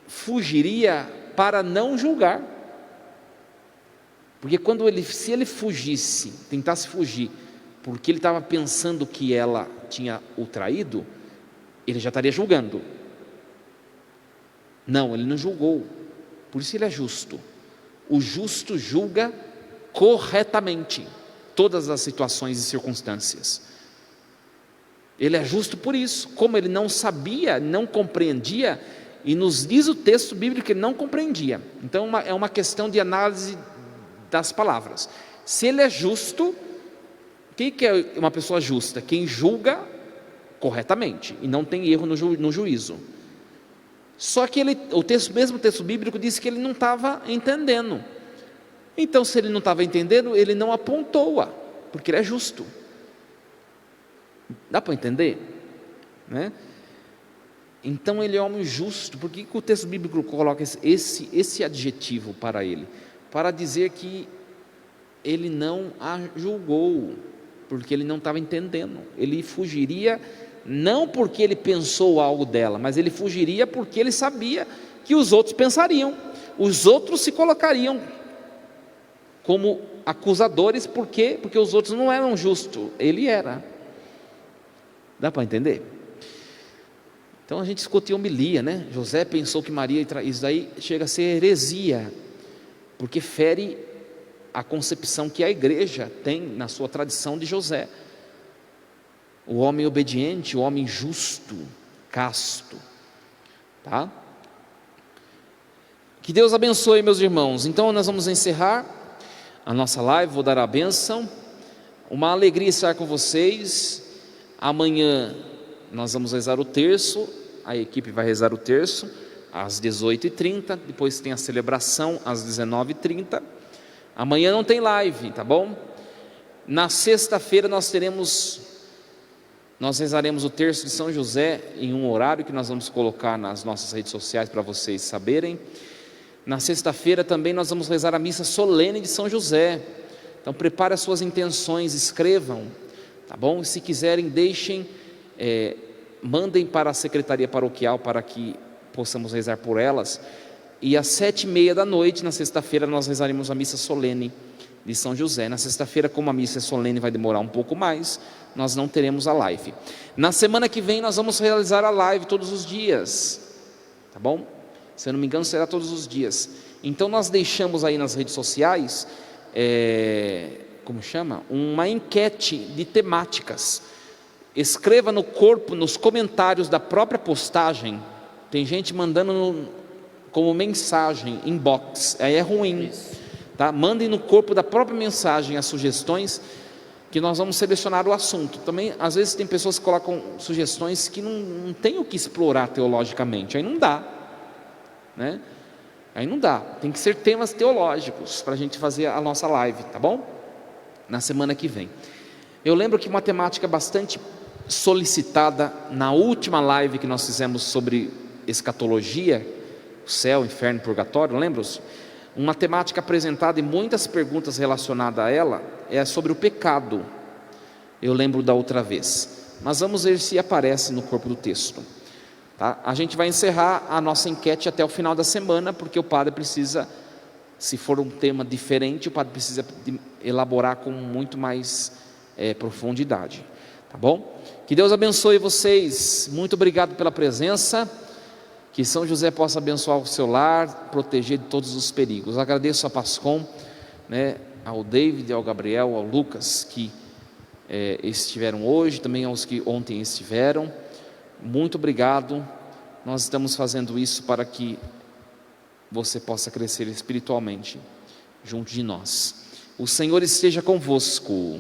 fugiria para não julgar, porque se ele fugisse, tentasse fugir, porque ele estava pensando que ela tinha o traído, ele já estaria julgando. Não, ele não julgou, por isso ele é justo. O justo julga corretamente todas as situações e circunstâncias. Ele é justo por isso. Como ele não sabia, não compreendia, e nos diz o texto bíblico que ele não compreendia. Então é uma questão de análise das palavras. Se ele é justo, quem que é uma pessoa justa? Quem julga corretamente e não tem erro no juízo. Só que mesmo texto bíblico diz que ele não estava entendendo. Então, se ele não estava entendendo, ele não apontou-a, porque ele é justo. Dá para entender? Né? Então ele é homem justo. Por que o texto bíblico coloca esse adjetivo para ele? Para dizer que ele não a julgou, porque ele não estava entendendo. Ele fugiria, não porque ele pensou algo dela, mas ele fugiria porque ele sabia que os outros pensariam, os outros se colocariam como acusadores. Por quê? Porque os outros não eram justos, ele era. Dá para entender? Então a gente escuta em homilia, né? José pensou que Maria, isso daí chega a ser heresia, porque fere a concepção que a igreja tem na sua tradição de José, o homem obediente, o homem justo, casto, tá? Que Deus abençoe, meus irmãos. Então nós vamos encerrar a nossa live, vou dar a bênção. Uma alegria estar com vocês. Amanhã nós vamos rezar o terço, a equipe vai rezar o terço às 18h30, depois tem a celebração às 19h30. Amanhã não tem live, tá bom? Na sexta-feira nós rezaremos o terço de São José em um horário que nós vamos colocar nas nossas redes sociais para vocês saberem. Na sexta-feira também nós vamos rezar a missa solene de São José. Então prepare as suas intenções, escrevam, tá bom? E se quiserem, deixem, mandem para a secretaria paroquial para que possamos rezar por elas. E às 19h30 na sexta-feira nós rezaremos a missa solene de São José. Na sexta-feira, como a missa é solene, vai demorar um pouco mais, nós não teremos a live. Na semana que vem nós vamos realizar a live todos os dias, tá bom? Se eu não me engano, será todos os dias. Então nós deixamos aí nas redes sociais, uma enquete de temáticas. Escreva nos comentários da própria postagem. Tem gente mandando como mensagem, inbox, aí é ruim, tá? Mandem no corpo da própria mensagem as sugestões, que nós vamos selecionar o assunto. Também, às vezes tem pessoas que colocam sugestões que não tem o que explorar teologicamente, aí não dá, né? Aí não dá, tem que ser temas teológicos para a gente fazer a nossa live, tá bom? Na semana que vem. Eu lembro que uma temática bastante solicitada na última live que nós fizemos sobre escatologia, céu, inferno e purgatório, lembram-se? Uma temática apresentada e muitas perguntas relacionadas a ela é sobre o pecado. Eu lembro da outra vez, mas vamos ver se aparece no corpo do texto, tá? A gente vai encerrar a nossa enquete até o final da semana, porque o padre precisa, se for um tema diferente, o padre precisa elaborar com muito mais profundidade, tá bom? Que Deus abençoe vocês, muito obrigado pela presença. Que São José possa abençoar o seu lar, proteger de todos os perigos. Agradeço a Pascom, ao David, ao Gabriel, ao Lucas, que estiveram hoje, também aos que ontem estiveram. Muito obrigado. Nós estamos fazendo isso para que você possa crescer espiritualmente junto de nós. O Senhor esteja convosco.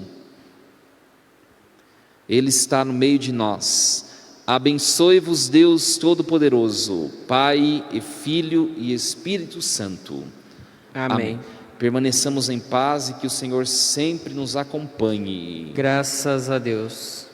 Ele está no meio de nós. Abençoe-vos Deus Todo-Poderoso, Pai e Filho e Espírito Santo. Amém. Permaneçamos em paz e que o Senhor sempre nos acompanhe. Graças a Deus.